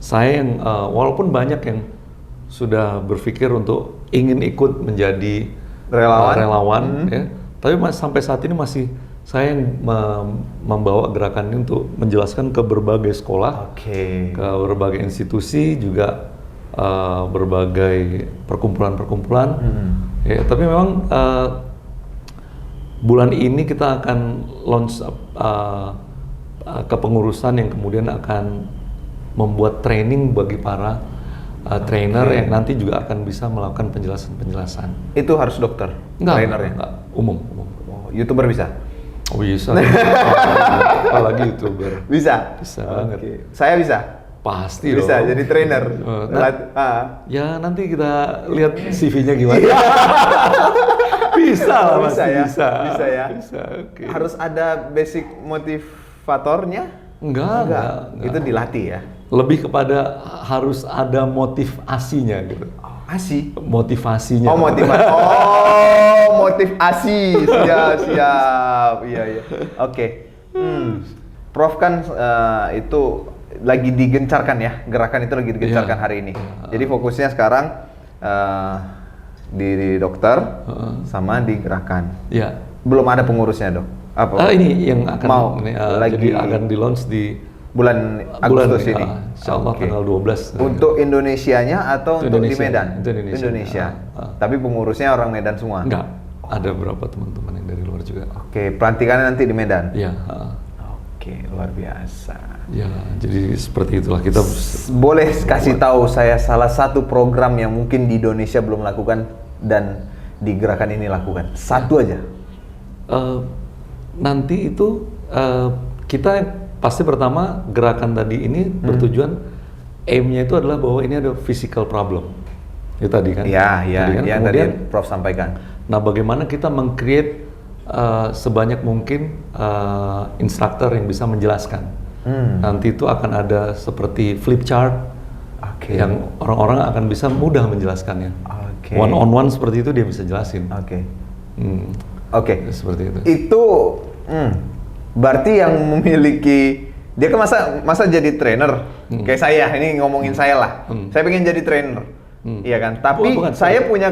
saya yang walaupun banyak yang sudah berpikir untuk ingin ikut menjadi relawan ya, tapi sampai saat ini masih saya yang membawa gerakan ini untuk menjelaskan ke berbagai sekolah, ke berbagai institusi, juga berbagai perkumpulan-perkumpulan. Ya, tapi memang bulan ini kita akan launch kepengurusan yang kemudian akan membuat training bagi para trainer yang nanti juga akan bisa melakukan penjelasan-penjelasan. Itu harus dokter? Trainernya? Enggak, umum. Oh, YouTuber bisa? Oh bisa. Apalagi YouTuber. Bisa banget. Saya bisa? Pasti bisa dong. jadi trainer. Ya nanti kita lihat CV-nya gimana. Bisa lah, bisa pasti ya? bisa. Bisa ya? Bisa, oke. Harus ada basic motivatornya? Enggak. Itu dilatih ya? Lebih kepada harus ada motivasinya gitu. Asi? Motivasinya. Oh, motivasi. Oh, motivasi. Siap. Iya. Oke. Prof kan itu lagi digencarkan ya, gerakan itu lagi digencarkan hari ini. Jadi fokusnya sekarang di dokter sama di gerakan. Iya. Belum ada pengurusnya, Dok? Apa? Ini yang akan lagi jadi akan di launch di bulan Agustus ini. Insyaallah tanggal 12. Untuk Indonesianya atau untuk di Indonesia. Medan? Itu Indonesia. Tapi pengurusnya orang Medan semua? Enggak. Ada beberapa teman-teman yang dari luar juga. Oke, pelantikannya nanti di Medan? Iya. Oke, luar biasa. Ya, jadi seperti itulah kita. Boleh kasih tahu saya salah satu program yang mungkin di Indonesia belum lakukan dan di gerakan ini lakukan? Satu aja. Nanti itu kita pasti pertama gerakan tadi ini bertujuan, aim-nya itu adalah bahwa ini ada physical problem. Itu tadi kan? Iya, kan? yang Kemudian, tadi Prof sampaikan. Nah, bagaimana kita meng-create sebanyak mungkin instruktur yang bisa menjelaskan. Nanti itu akan ada seperti flip chart yang orang-orang akan bisa mudah menjelaskannya. One on one seperti itu dia bisa jelasin. Seperti itu. Itu berarti yang memiliki, dia kan masa jadi trainer kayak saya, ini ngomongin saya lah. Saya pengen jadi trainer. Iya kan? Tapi saya punya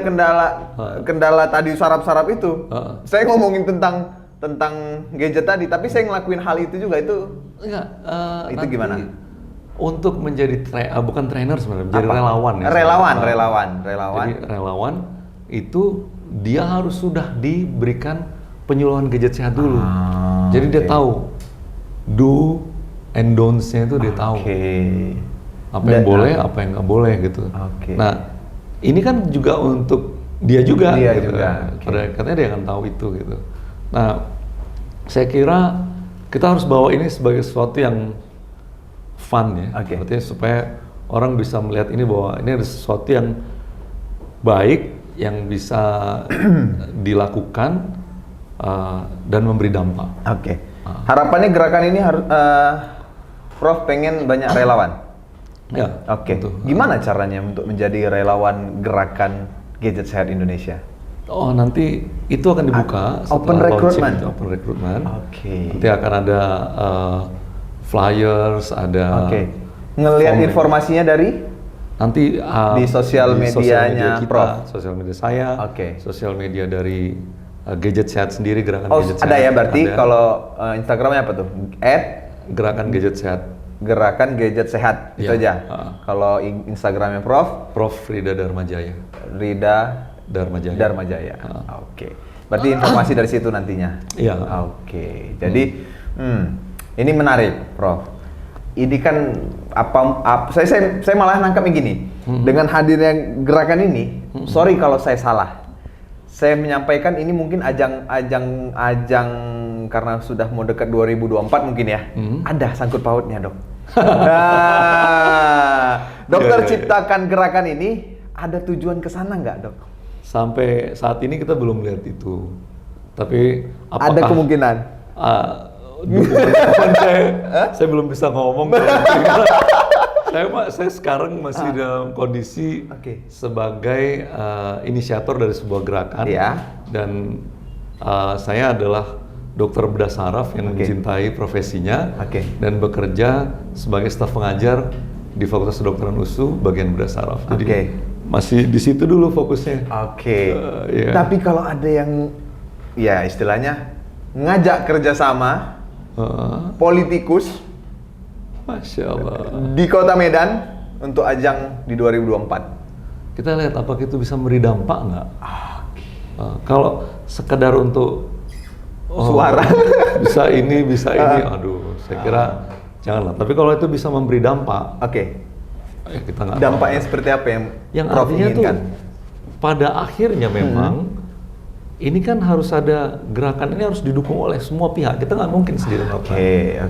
kendala tadi saraf-saraf itu. Saya ngomongin tentang gadget tadi, tapi saya ngelakuin hal itu juga, itu itu gimana? Untuk menjadi bukan trainer sebenarnya, menjadi relawan ya. Relawan. Jadi relawan itu dia harus sudah diberikan penyuluhan gadget sehat dulu. Jadi dia tahu do and don'ts-nya itu dia tahu. Apa yang boleh, apa yang nggak boleh gitu. Nah, ini kan juga untuk dia juga. Katanya dia akan tahu itu gitu. Nah, saya kira kita harus bawa ini sebagai sesuatu yang fun ya. Artinya supaya orang bisa melihat ini bahwa ini ada sesuatu yang baik yang bisa dilakukan dan memberi dampak. Harapannya gerakan ini harus Prof pengen banyak relawan. Ya. Gimana caranya untuk menjadi relawan gerakan Gadget Sehat Indonesia? Oh, nanti itu akan dibuka open recruitment. Nanti akan ada flyers, ada. Ngelihat informasinya dari? Nanti di sosial medianya kita, Prof. Sosial media saya, sosial media dari gadget sehat sendiri, gerakan Oh, gadget ada sehat. ya berarti Ada. kalau Instagramnya apa tuh? Gerakan gadget sehat. @gerakan gadget sehat itu Iya. aja. Kalau Instagramnya Prof Rida Darmajaya. Rida Darmajaya. Darmajaya. Oke. Berarti informasi dari situ nantinya. Iya. Oke. Jadi ini menarik, Prof. Ini kan saya malah nangkapnya gini. Dengan hadirnya gerakan ini, sorry kalau saya salah. Saya menyampaikan ini mungkin ajang karena sudah mau dekat 2024 mungkin ya. Ada sangkut pautnya, Dok. Nah, dokter Iya. ciptakan gerakan ini ada tujuan ke sana nggak, Dok? Sampai saat ini kita belum lihat itu. Tapi apakah Ada kemungkinan. Saya belum bisa ngomong. Saya sekarang masih dalam kondisi Oke. sebagai inisiator dari sebuah gerakan. Iya. Dan saya adalah dokter bedah saraf yang Oke. mencintai profesinya Oke. dan bekerja sebagai staf pengajar di Fakultas Kedokteran USU bagian bedah saraf. Jadi Oke. masih di situ dulu fokusnya. Oke. Iya. Tapi kalau ada yang ya istilahnya ngajak kerjasama politikus Masya Allah. di Kota Medan untuk ajang di 2024. Kita lihat apakah itu bisa memberi dampak nggak? Kalau sekedar untuk Suara. bisa ini, aduh, saya kira janganlah. Tapi kalau itu bisa memberi dampak, Oke. ya kita nggak. Dampaknya seperti apa yang Prof artinya tuh inginkan? pada akhirnya memang ini kan harus ada gerakan ini harus didukung oleh semua pihak. Kita nggak mungkin sendiri melakukan.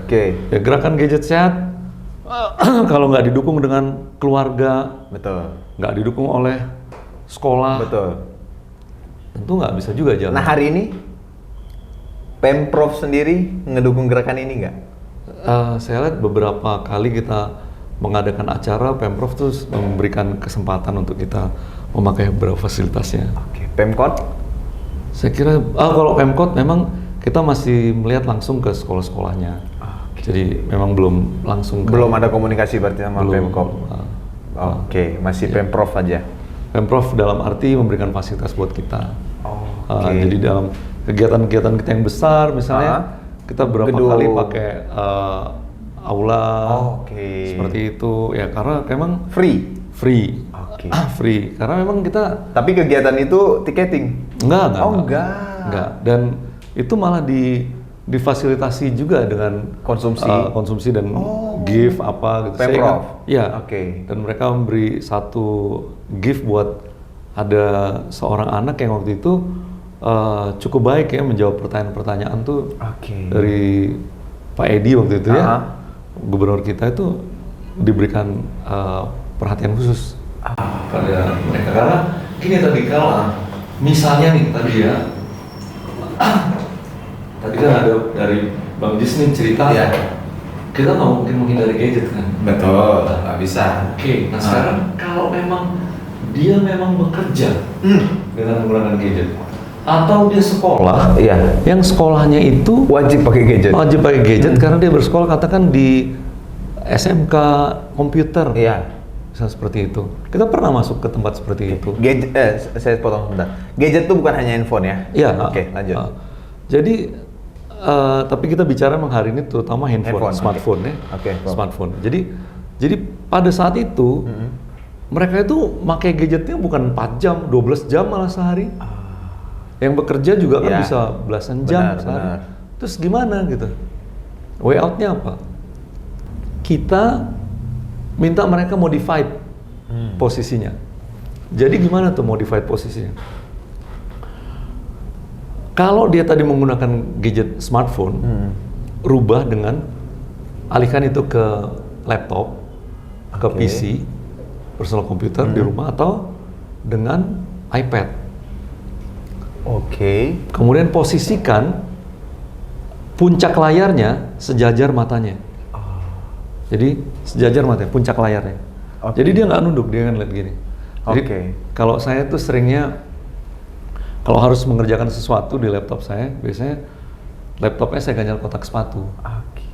Oke. Ya, gerakan gadget sehat kalau nggak didukung dengan keluarga, Betul. nggak didukung oleh sekolah, Betul. tentu nggak bisa juga jalan. Nah, hari ini Pemprov sendiri ngedukung gerakan ini nggak? Saya lihat beberapa kali kita mengadakan acara, Pemprov tuh memberikan kesempatan untuk kita memakai beberapa fasilitasnya. Oke. Pemkot? Saya kira kalau Pemkot memang kita masih melihat langsung ke sekolah-sekolahnya. Jadi memang belum langsung Belum ada komunikasi berarti sama belum. Pemkot? Oke, masih Pemprov aja. Pemprov dalam arti memberikan fasilitas buat kita. Oke. Jadi dalam kegiatan-kegiatan kita yang besar, misalnya kita berapa Gedung. kali pakai aula, Oke. seperti itu. Ya karena memang Free? free, Oke. free. Karena memang kita Tapi kegiatan itu tiketing? enggak. Enggak. Dan itu malah difasilitasi juga dengan konsumsi dan gift apa gitu. Saya Pemprov? ingat, ya. Oke. Dan mereka memberi satu gift buat ada seorang anak yang waktu itu cukup baik ya menjawab pertanyaan-pertanyaan tuh Oke. dari Pak Edi waktu itu ya. Aha. Gubernur kita itu diberikan perhatian khusus pada mereka karena gini tadi kalau misalnya nih tadi ya tadi kan ada dari Bang Jis nih cerita Iya. kita nggak mungkin menghindari gadget kan. Betul, nggak bisa. Oke, nah sekarang kalau memang dia memang bekerja dengan menggunakan gadget atau dia sekolah, Iya. yang sekolahnya itu Wajib pakai gadget? wajib pakai gadget karena dia bersekolah katakan di SMK komputer. Iya. Bisa seperti itu. Kita pernah masuk ke tempat seperti itu. Gadget, saya potong sebentar. Gadget itu bukan hanya handphone ya? Iya. Oke, lanjut. Jadi, tapi kita bicara memang hari ini terutama handphone, smartphone ya. Oke, Bro. Smartphone. Jadi pada saat itu mereka itu pakai gadgetnya bukan 4 jam, 12 jam malah sehari. Yang bekerja juga kan Ya. bisa belasan jam Benar, sehari. benar. Terus gimana gitu? Way out-nya apa? Kita minta mereka modified posisinya. Jadi gimana tuh modified posisinya? Kalau dia tadi menggunakan gadget smartphone, rubah dengan alihkan itu ke laptop, ke Oke. PC, personal computer di rumah atau dengan iPad. Oke. Kemudian posisikan puncak layarnya sejajar matanya. Jadi sejajar matanya, puncak layarnya. Oke. Jadi dia nggak nunduk, dia kan lihat gini. Jadi Oke. kalau saya tuh seringnya kalau harus mengerjakan sesuatu di laptop saya, biasanya laptopnya saya ganjal kotak sepatu. Oke.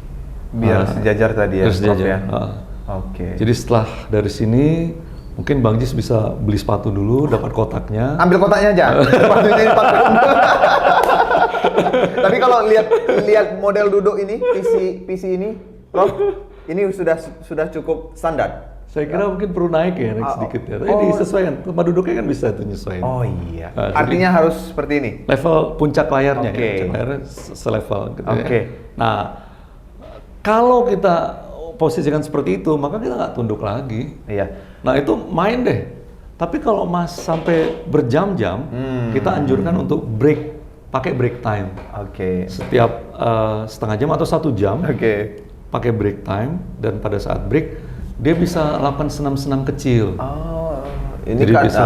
Biar Ah, sejajar tadi ya, biar Prof sejajar. ya? Ah. Oke. Jadi setelah dari sini Mungkin Bang Jis bisa beli sepatu dulu, dapat kotaknya. Ambil kotaknya aja, sepatunya dipakai. Tapi kalau lihat model duduk ini, PC ini, Prof, ini sudah cukup standar. Saya kira mungkin perlu naik ya, naik sedikit ya. Tapi disesuaikan, tempat duduknya kan bisa itu nyesuaikan. Oh iya. Nah, Artinya harus seperti ini. Level puncak layarnya, Oke. ya, puncak layarnya selevel gitu Oke. ya. Nah, kalau kita posisikan seperti itu, maka kita nggak tunduk lagi. Iya. Nah itu main deh. Tapi kalau Mas sampai berjam-jam, kita anjurkan untuk break, pakai break time. Oke. Setiap setengah jam atau 1 jam, Oke. pakai break time, dan pada saat break dia bisa lakukan senam-senam kecil. Oh, ini Jadi kan bisa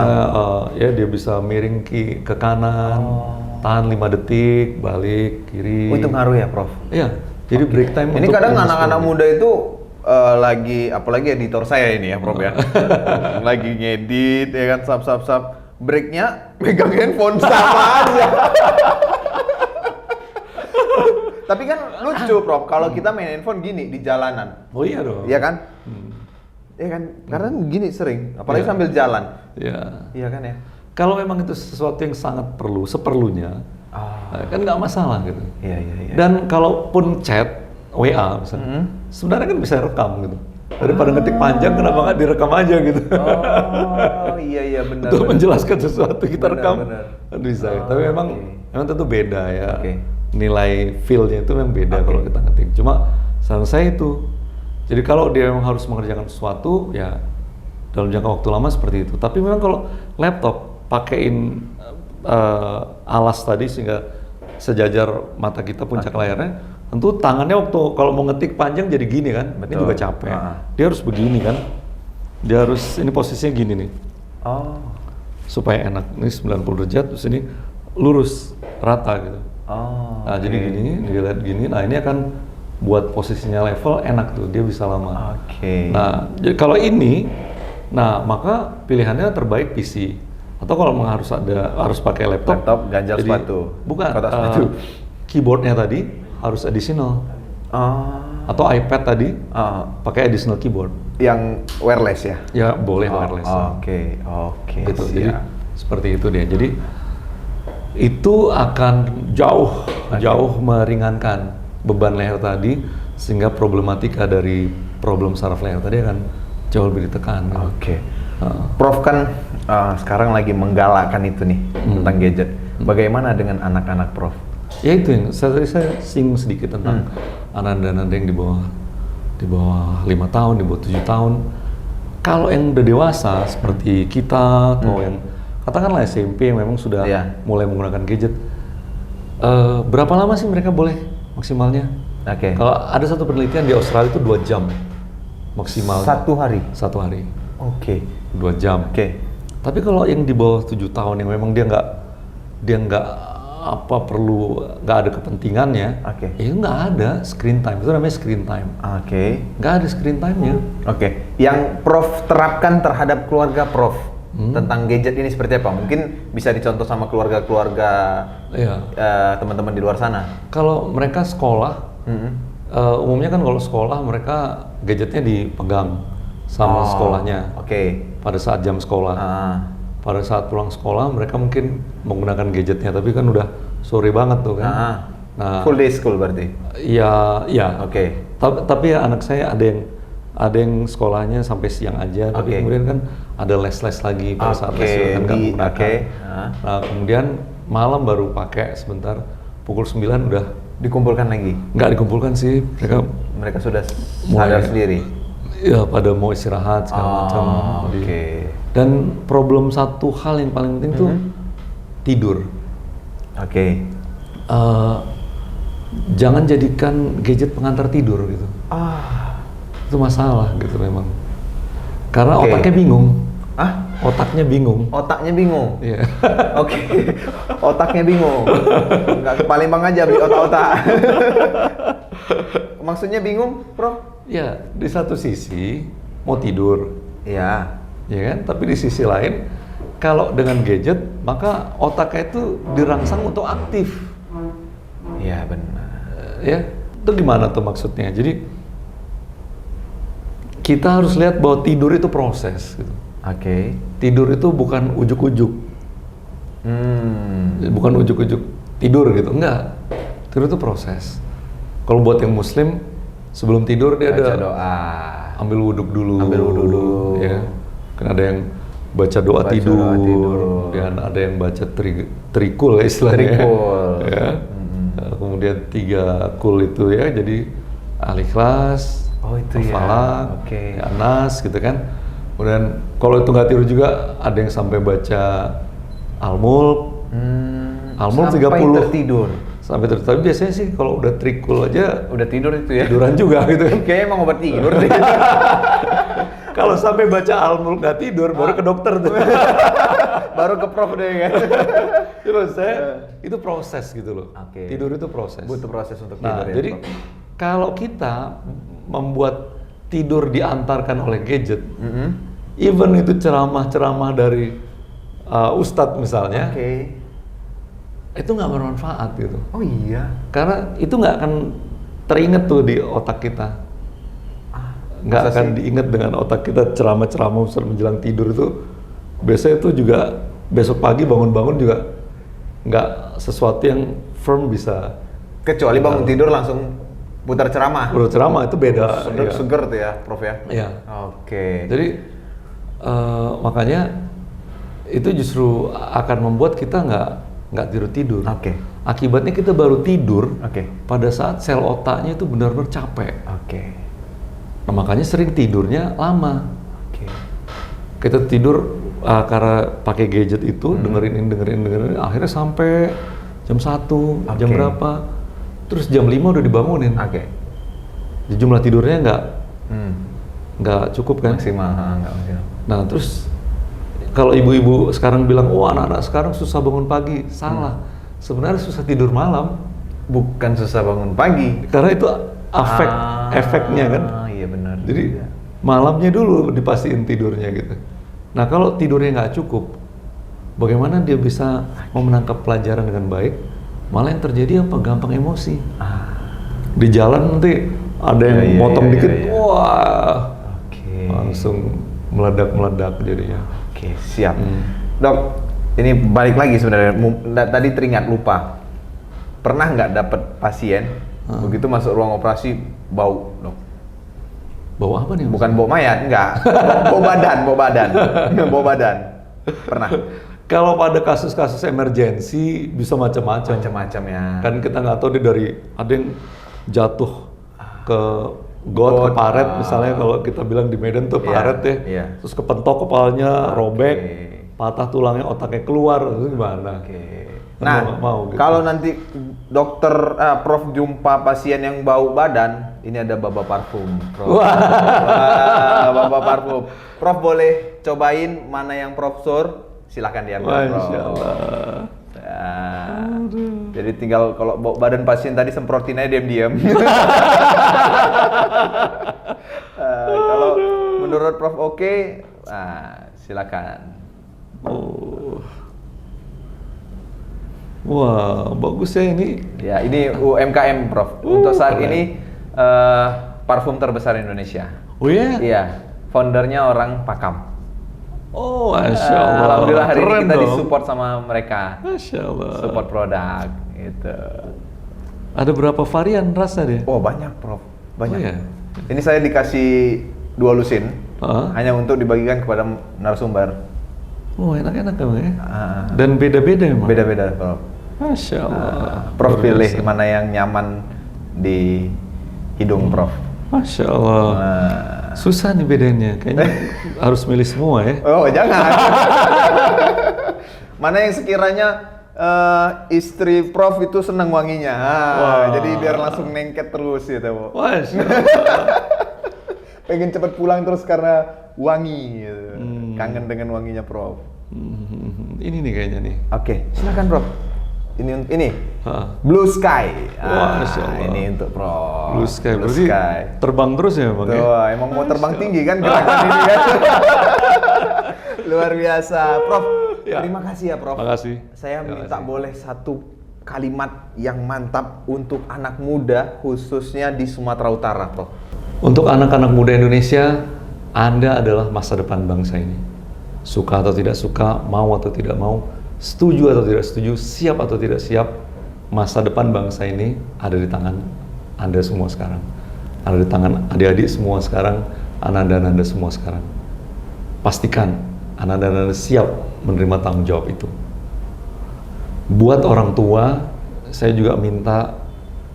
ya dia bisa miring ke kanan, tahan 5 detik, balik kiri. itu ngaruh ya, Prof. Iya. Jadi break time. Ini untuk kadang lima anak-anak sepuluh muda itu lagi, apalagi editor saya ini ya, Prof ya. Lagi ngedit ya kan, sap. Breaknya megang handphone sama aja. Tapi kan lucu, Prof, kalau kita main handphone gini di jalanan. menit. Oh iya dong. Iya kan? Iya kan? Karena gini sering, apalagi Iya. sambil jalan. Iya. Iya kan ya? Kalau memang itu sesuatu yang sangat perlu, seperlunya, kan nggak masalah gitu. Iya. Dan kalaupun chat, WA misalnya, sebenarnya kan bisa rekam gitu. Daripada ngetik panjang, kenapa nggak direkam aja gitu. Oh, iya benar. Untuk menjelaskan sesuatu kita Benar, rekam, benar. kan bisa. Oh, Tapi memang tentu beda ya. Oke. Nilai feel-nya itu memang beda kalau kita ngetik. Cuma saran saya itu, jadi kalau dia memang harus mengerjakan sesuatu, ya dalam jangka waktu lama seperti itu. Tapi memang kalau laptop pakein alas tadi sehingga sejajar mata kita puncak layarnya, tentu tangannya waktu kalau mau ngetik panjang jadi gini kan, ini Betul. juga capek. Dia harus begini kan, dia harus, ini posisinya gini nih, Oh. supaya enak. Ini 90 derajat, terus ini lurus, rata gitu. Oh. Nah jadi gini, dilihat gini, nah ini akan buat posisinya level enak tuh, dia bisa lama. Oke. Nah, jadi kalau ini, nah maka pilihannya terbaik PC. Atau kalau memang harus pakai laptop, ganjal jadi- sepatu. Bukan, Kotak sepatu. keyboardnya tadi harus additional. Oh. Atau iPad tadi, Oh. pakai additional keyboard. Yang wireless ya? Ya boleh wireless. Oke. Gitu. Siap. Jadi seperti itu dia. Jadi itu akan jauh meringankan beban leher tadi, sehingga problematika dari problem saraf leher tadi akan jauh lebih ditekan. gitu. Oke. Prof kan sekarang lagi menggalakkan itu nih tentang gadget. Bagaimana dengan anak-anak, Prof? Ya itu yang saya singgung sedikit tentang anak-anak yang di bawah 5 tahun, di bawah 7 tahun. Kalau yang udah dewasa seperti kita atau yang katakanlah SMP yang memang sudah Iya. mulai menggunakan gadget, berapa lama sih mereka boleh maksimalnya? Oke. Kalau ada satu penelitian di Australia itu 2 jam maksimal. 1 hari. 1 hari. Oke. 2 jam. Oke. Tapi kalau yang di bawah 7 tahun yang memang dia nggak nggak ada kepentingannya, Oke. ya nggak ada screen time, itu namanya screen time. Oke. Nggak ada screen time-nya. Oke. Yang Prof terapkan terhadap keluarga Prof tentang gadget ini seperti apa? Mungkin bisa dicontoh sama keluarga-keluarga Iya. teman-teman di luar sana. Kalau mereka sekolah, umumnya kan kalau sekolah mereka gadgetnya dipegang sama sekolahnya Oke. pada saat jam sekolah. Pada saat pulang sekolah mereka mungkin menggunakan gadgetnya, tapi kan udah sore banget tuh kan. Nah, Full day school berarti. ya. Oke. Tapi ya anak saya ada yang sekolahnya sampai siang aja, tapi Oke. kemudian kan ada les-les lagi pada saat les Oke, kan nggak menggunakan. oke. Nah kemudian malam baru pakai sebentar, pukul 9 udah Dikumpulkan lagi. nggak dikumpulkan sih, Mereka sudah Mulai- sadar sendiri. ya pada mau istirahat segala macam. Jadi- Oke. Dan problem satu hal yang paling penting tuh tidur. Oke. Jangan jadikan gadget pengantar tidur gitu. Itu masalah gitu memang. Karena Oke. otaknya bingung. Otaknya bingung. Iya. Oke. Otaknya bingung. Nggak ke Palembang aja beli otak-otak. Maksudnya bingung, Prof? Ya, di satu sisi mau tidur, Iya. ya kan? Tapi di sisi lain, kalau dengan gadget, maka otaknya itu dirangsang untuk aktif. Iya, benar. Ya, itu gimana tuh maksudnya? Jadi kita harus lihat bahwa tidur itu proses. Gitu. Oke. Tidur itu bukan ujuk-ujuk. Bukan ujuk-ujuk tidur gitu, enggak. Tidur itu proses. Kalau buat yang muslim, sebelum tidur dia Baca ada doa. ambil wuduk dulu. Ambil wuduk dulu. Ya. Kan ada yang baca doa Baca tidur, doa tidur. dan ada yang baca trikul ya istilahnya. Trikul. Ya. Kemudian 3 kul itu ya, jadi Al-Ikhlas, Oh, itu ya. Al-Falaq, Oke. An-Nas gitu kan. Kemudian kalau itu nggak tidur juga ada yang sampai baca Al-Mulk. Al-Mulk Sampai 30. tertidur. Sampai tertidur. Tapi biasanya sih kalau udah trikul aja Udah tidur itu ya? tiduran juga gitu kan. Kayaknya emang obat tidur deh. Kalau sampai baca Al-Mulk nggak tidur, baru ke dokter tuh. Baru ke prof deh kan? Itu saya, itu proses gitu loh. Oke. Tidur itu proses. Butuh proses untuk Nah, tidur ya, jadi Prof? kalau kita membuat tidur diantarkan oleh gadget, even itu ceramah-ceramah dari ustadz misalnya, Oke. itu nggak bermanfaat gitu. Oh iya. Karena itu nggak akan teringat tuh di otak kita. Nggak masa akan sih? diingat dengan otak kita ceramah-ceramah ustadz menjelang tidur itu. Biasanya itu juga besok pagi bangun-bangun juga nggak sesuatu yang firm bisa. Kecuali bangun tidur langsung putar ceramah. Udah ceramah itu beda. Seger, ya. seger tuh ya, Prof ya? Iya. Oke. Jadi makanya itu justru akan membuat kita nggak tidur. Oke. Akibatnya kita baru tidur Oke. pada saat sel otaknya itu benar-benar capek. Oke. Nah, makanya sering tidurnya lama. Oke. Kita tidur karena pakai gadget itu dengerin, akhirnya sampai jam 1, jam Oke. berapa, terus jam 5 udah dibangunin. Oke. Jadi jumlah tidurnya Hmm. nggak cukup kan? Maksimal, nggak maksimal. Nah terus kalau ibu-ibu sekarang bilang, oh anak-anak sekarang susah bangun pagi, salah. Sebenarnya susah tidur malam, Bukan susah bangun pagi. karena itu efeknya kan. Iya benar. Jadi malamnya dulu dipastiin tidurnya gitu. Nah kalau tidurnya nggak cukup, bagaimana dia bisa menangkap pelajaran dengan baik? Malah yang terjadi apa? Gampang emosi. Di jalan nanti ada yang motong dikit, wah, Oke. langsung meledak-meledak jadinya. Oke, siap. Dok, ini balik lagi sebenarnya. Tadi teringat lupa. Pernah nggak dapat pasien begitu masuk ruang operasi bau, dok? Bau apa nih? Bukan bau mayat, enggak. Bau badan. Bau badan. Pernah. Kalau pada kasus-kasus emergensi bisa macam-macam. Macam-macam ya. Kan kita nggak tahu dia dari ada yang jatuh ke got, ke paret misalnya kalau kita bilang di Medan tuh Iya, paret deh. iya. Terus kepentok kepalanya, robek, patah tulangnya, otaknya keluar, itu gimana? Oke. Kan Nah, nggak mau gitu. kalau nanti dokter, Prof jumpa pasien yang bau badan, ini ada Baba Parfum, Prof. Wah, Baba Parfum. Prof boleh cobain mana yang Prof sur? Silakan diambil, Prof. Masya Allah. Nah, jadi tinggal kalau bau badan pasien tadi semprotin aja diam-diam. Kalau menurut Prof oke, silakan. Oh. Wah, bagus ya ini. Ya, ini UMKM, Prof. Untuk saat keren. ini parfum terbesar Indonesia. Oh ya? Iya, foundernya orang Pakam. Oh, Masya Allah. Alhamdulillah hari ini Keren kita dong. disupport sama mereka. Masya Allah. Support produk, gitu. Ada berapa varian rasa dia? Oh banyak, Prof. Banyak. Oh, iya? Ini saya dikasih 2 lusin, hanya untuk dibagikan kepada narasumber. Oh, enak-enak emang ya. Ah. Dan beda-beda emang. Beda-beda, Prof. Masya Allah. Prof Luar pilih biasa. mana yang nyaman di hidung, Prof. Masya Allah. Nah. Susah nih bedanya. Kayaknya harus milih semua ya. Oh, jangan. Mana yang sekiranya istri Prof itu senang wanginya. Wah. Jadi biar langsung nengket terus gitu. Masya Allah. Pengen cepet pulang terus karena wangi gitu. Kangen dengan wanginya Prof. Ini nih kayaknya nih. Oke, silakan Prof. Ini Hah. Blue Sky. Wah, Masya Allah. Ini untuk Prof. Blue Sky. Berarti terbang terus ya Bang ya? Tuh, emang mau terbang tinggi kan gerakan ini kan. Luar biasa, Prof. Ya. Terima kasih ya, Prof. Makasih. Saya Terima minta kasih. boleh satu kalimat yang mantap untuk anak muda khususnya di Sumatera Utara, Prof. Untuk anak-anak muda Indonesia, Anda adalah masa depan bangsa ini. suka atau tidak suka, mau atau tidak mau, setuju atau tidak setuju, siap atau tidak siap, masa depan bangsa ini ada di tangan Anda semua sekarang. Ada di tangan adik-adik semua sekarang, anak dan Anda semua sekarang. Pastikan anak dan Anda siap menerima tanggung jawab itu. Buat orang tua, saya juga minta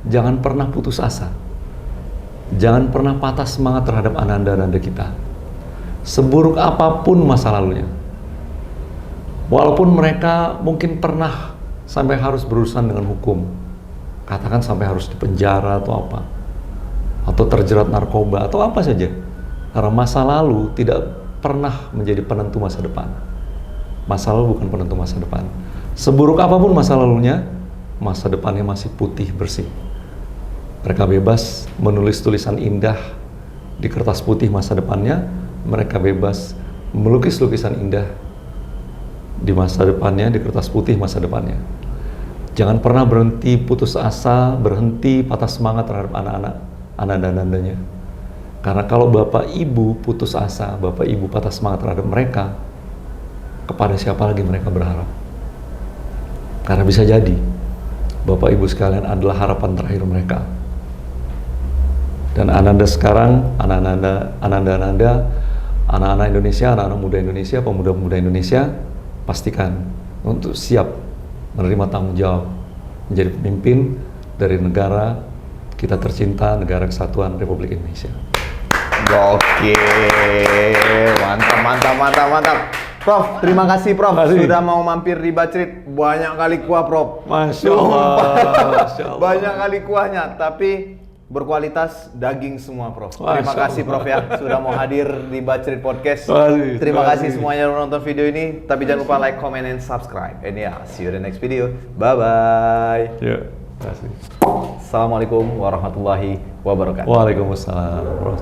jangan pernah putus asa. Jangan pernah patah semangat terhadap anak-anak kita. Seburuk apapun masa lalunya. Walaupun mereka mungkin pernah sampai harus berurusan dengan hukum. Katakan sampai harus dipenjara atau apa. Atau terjerat narkoba atau apa saja. Karena masa lalu tidak pernah menjadi penentu masa depan. Masa lalu bukan penentu masa depan. Seburuk apapun masa lalunya, masa depannya masih putih bersih. Mereka bebas menulis tulisan indah di kertas putih masa depannya. Mereka bebas melukis lukisan indah di masa depannya, di kertas putih masa depannya. Jangan pernah berhenti putus asa, berhenti patah semangat terhadap anak-anak, anak dan andanya. Karena kalau Bapak Ibu putus asa, Bapak Ibu patah semangat terhadap mereka, kepada siapa lagi mereka berharap? Karena bisa jadi Bapak Ibu sekalian adalah harapan terakhir mereka. Dan Ananda sekarang, anak-anak Indonesia, anak-anak muda Indonesia, pemuda-pemuda Indonesia, pastikan untuk siap menerima tanggung jawab menjadi pemimpin dari negara kita tercinta, negara kesatuan Republik Indonesia. Gokil, mantap. Prof, terima kasih Prof sudah mau mampir di Bacrit. Banyak kali kuah Prof. Masya Allah. Banyak kali kuahnya, tapi berkualitas daging semua Prof. Terima Masya kasih Prof ya sudah mau hadir di Bacrit Podcast. Terima Terima kasih. kasih semuanya yang nonton video ini. Tapi jangan lupa like, comment, and subscribe. And yeah, see you in the next video. Bye-bye. Ya, terima kasih. Assalamualaikum warahmatullahi wabarakatuh. Waalaikumsalam.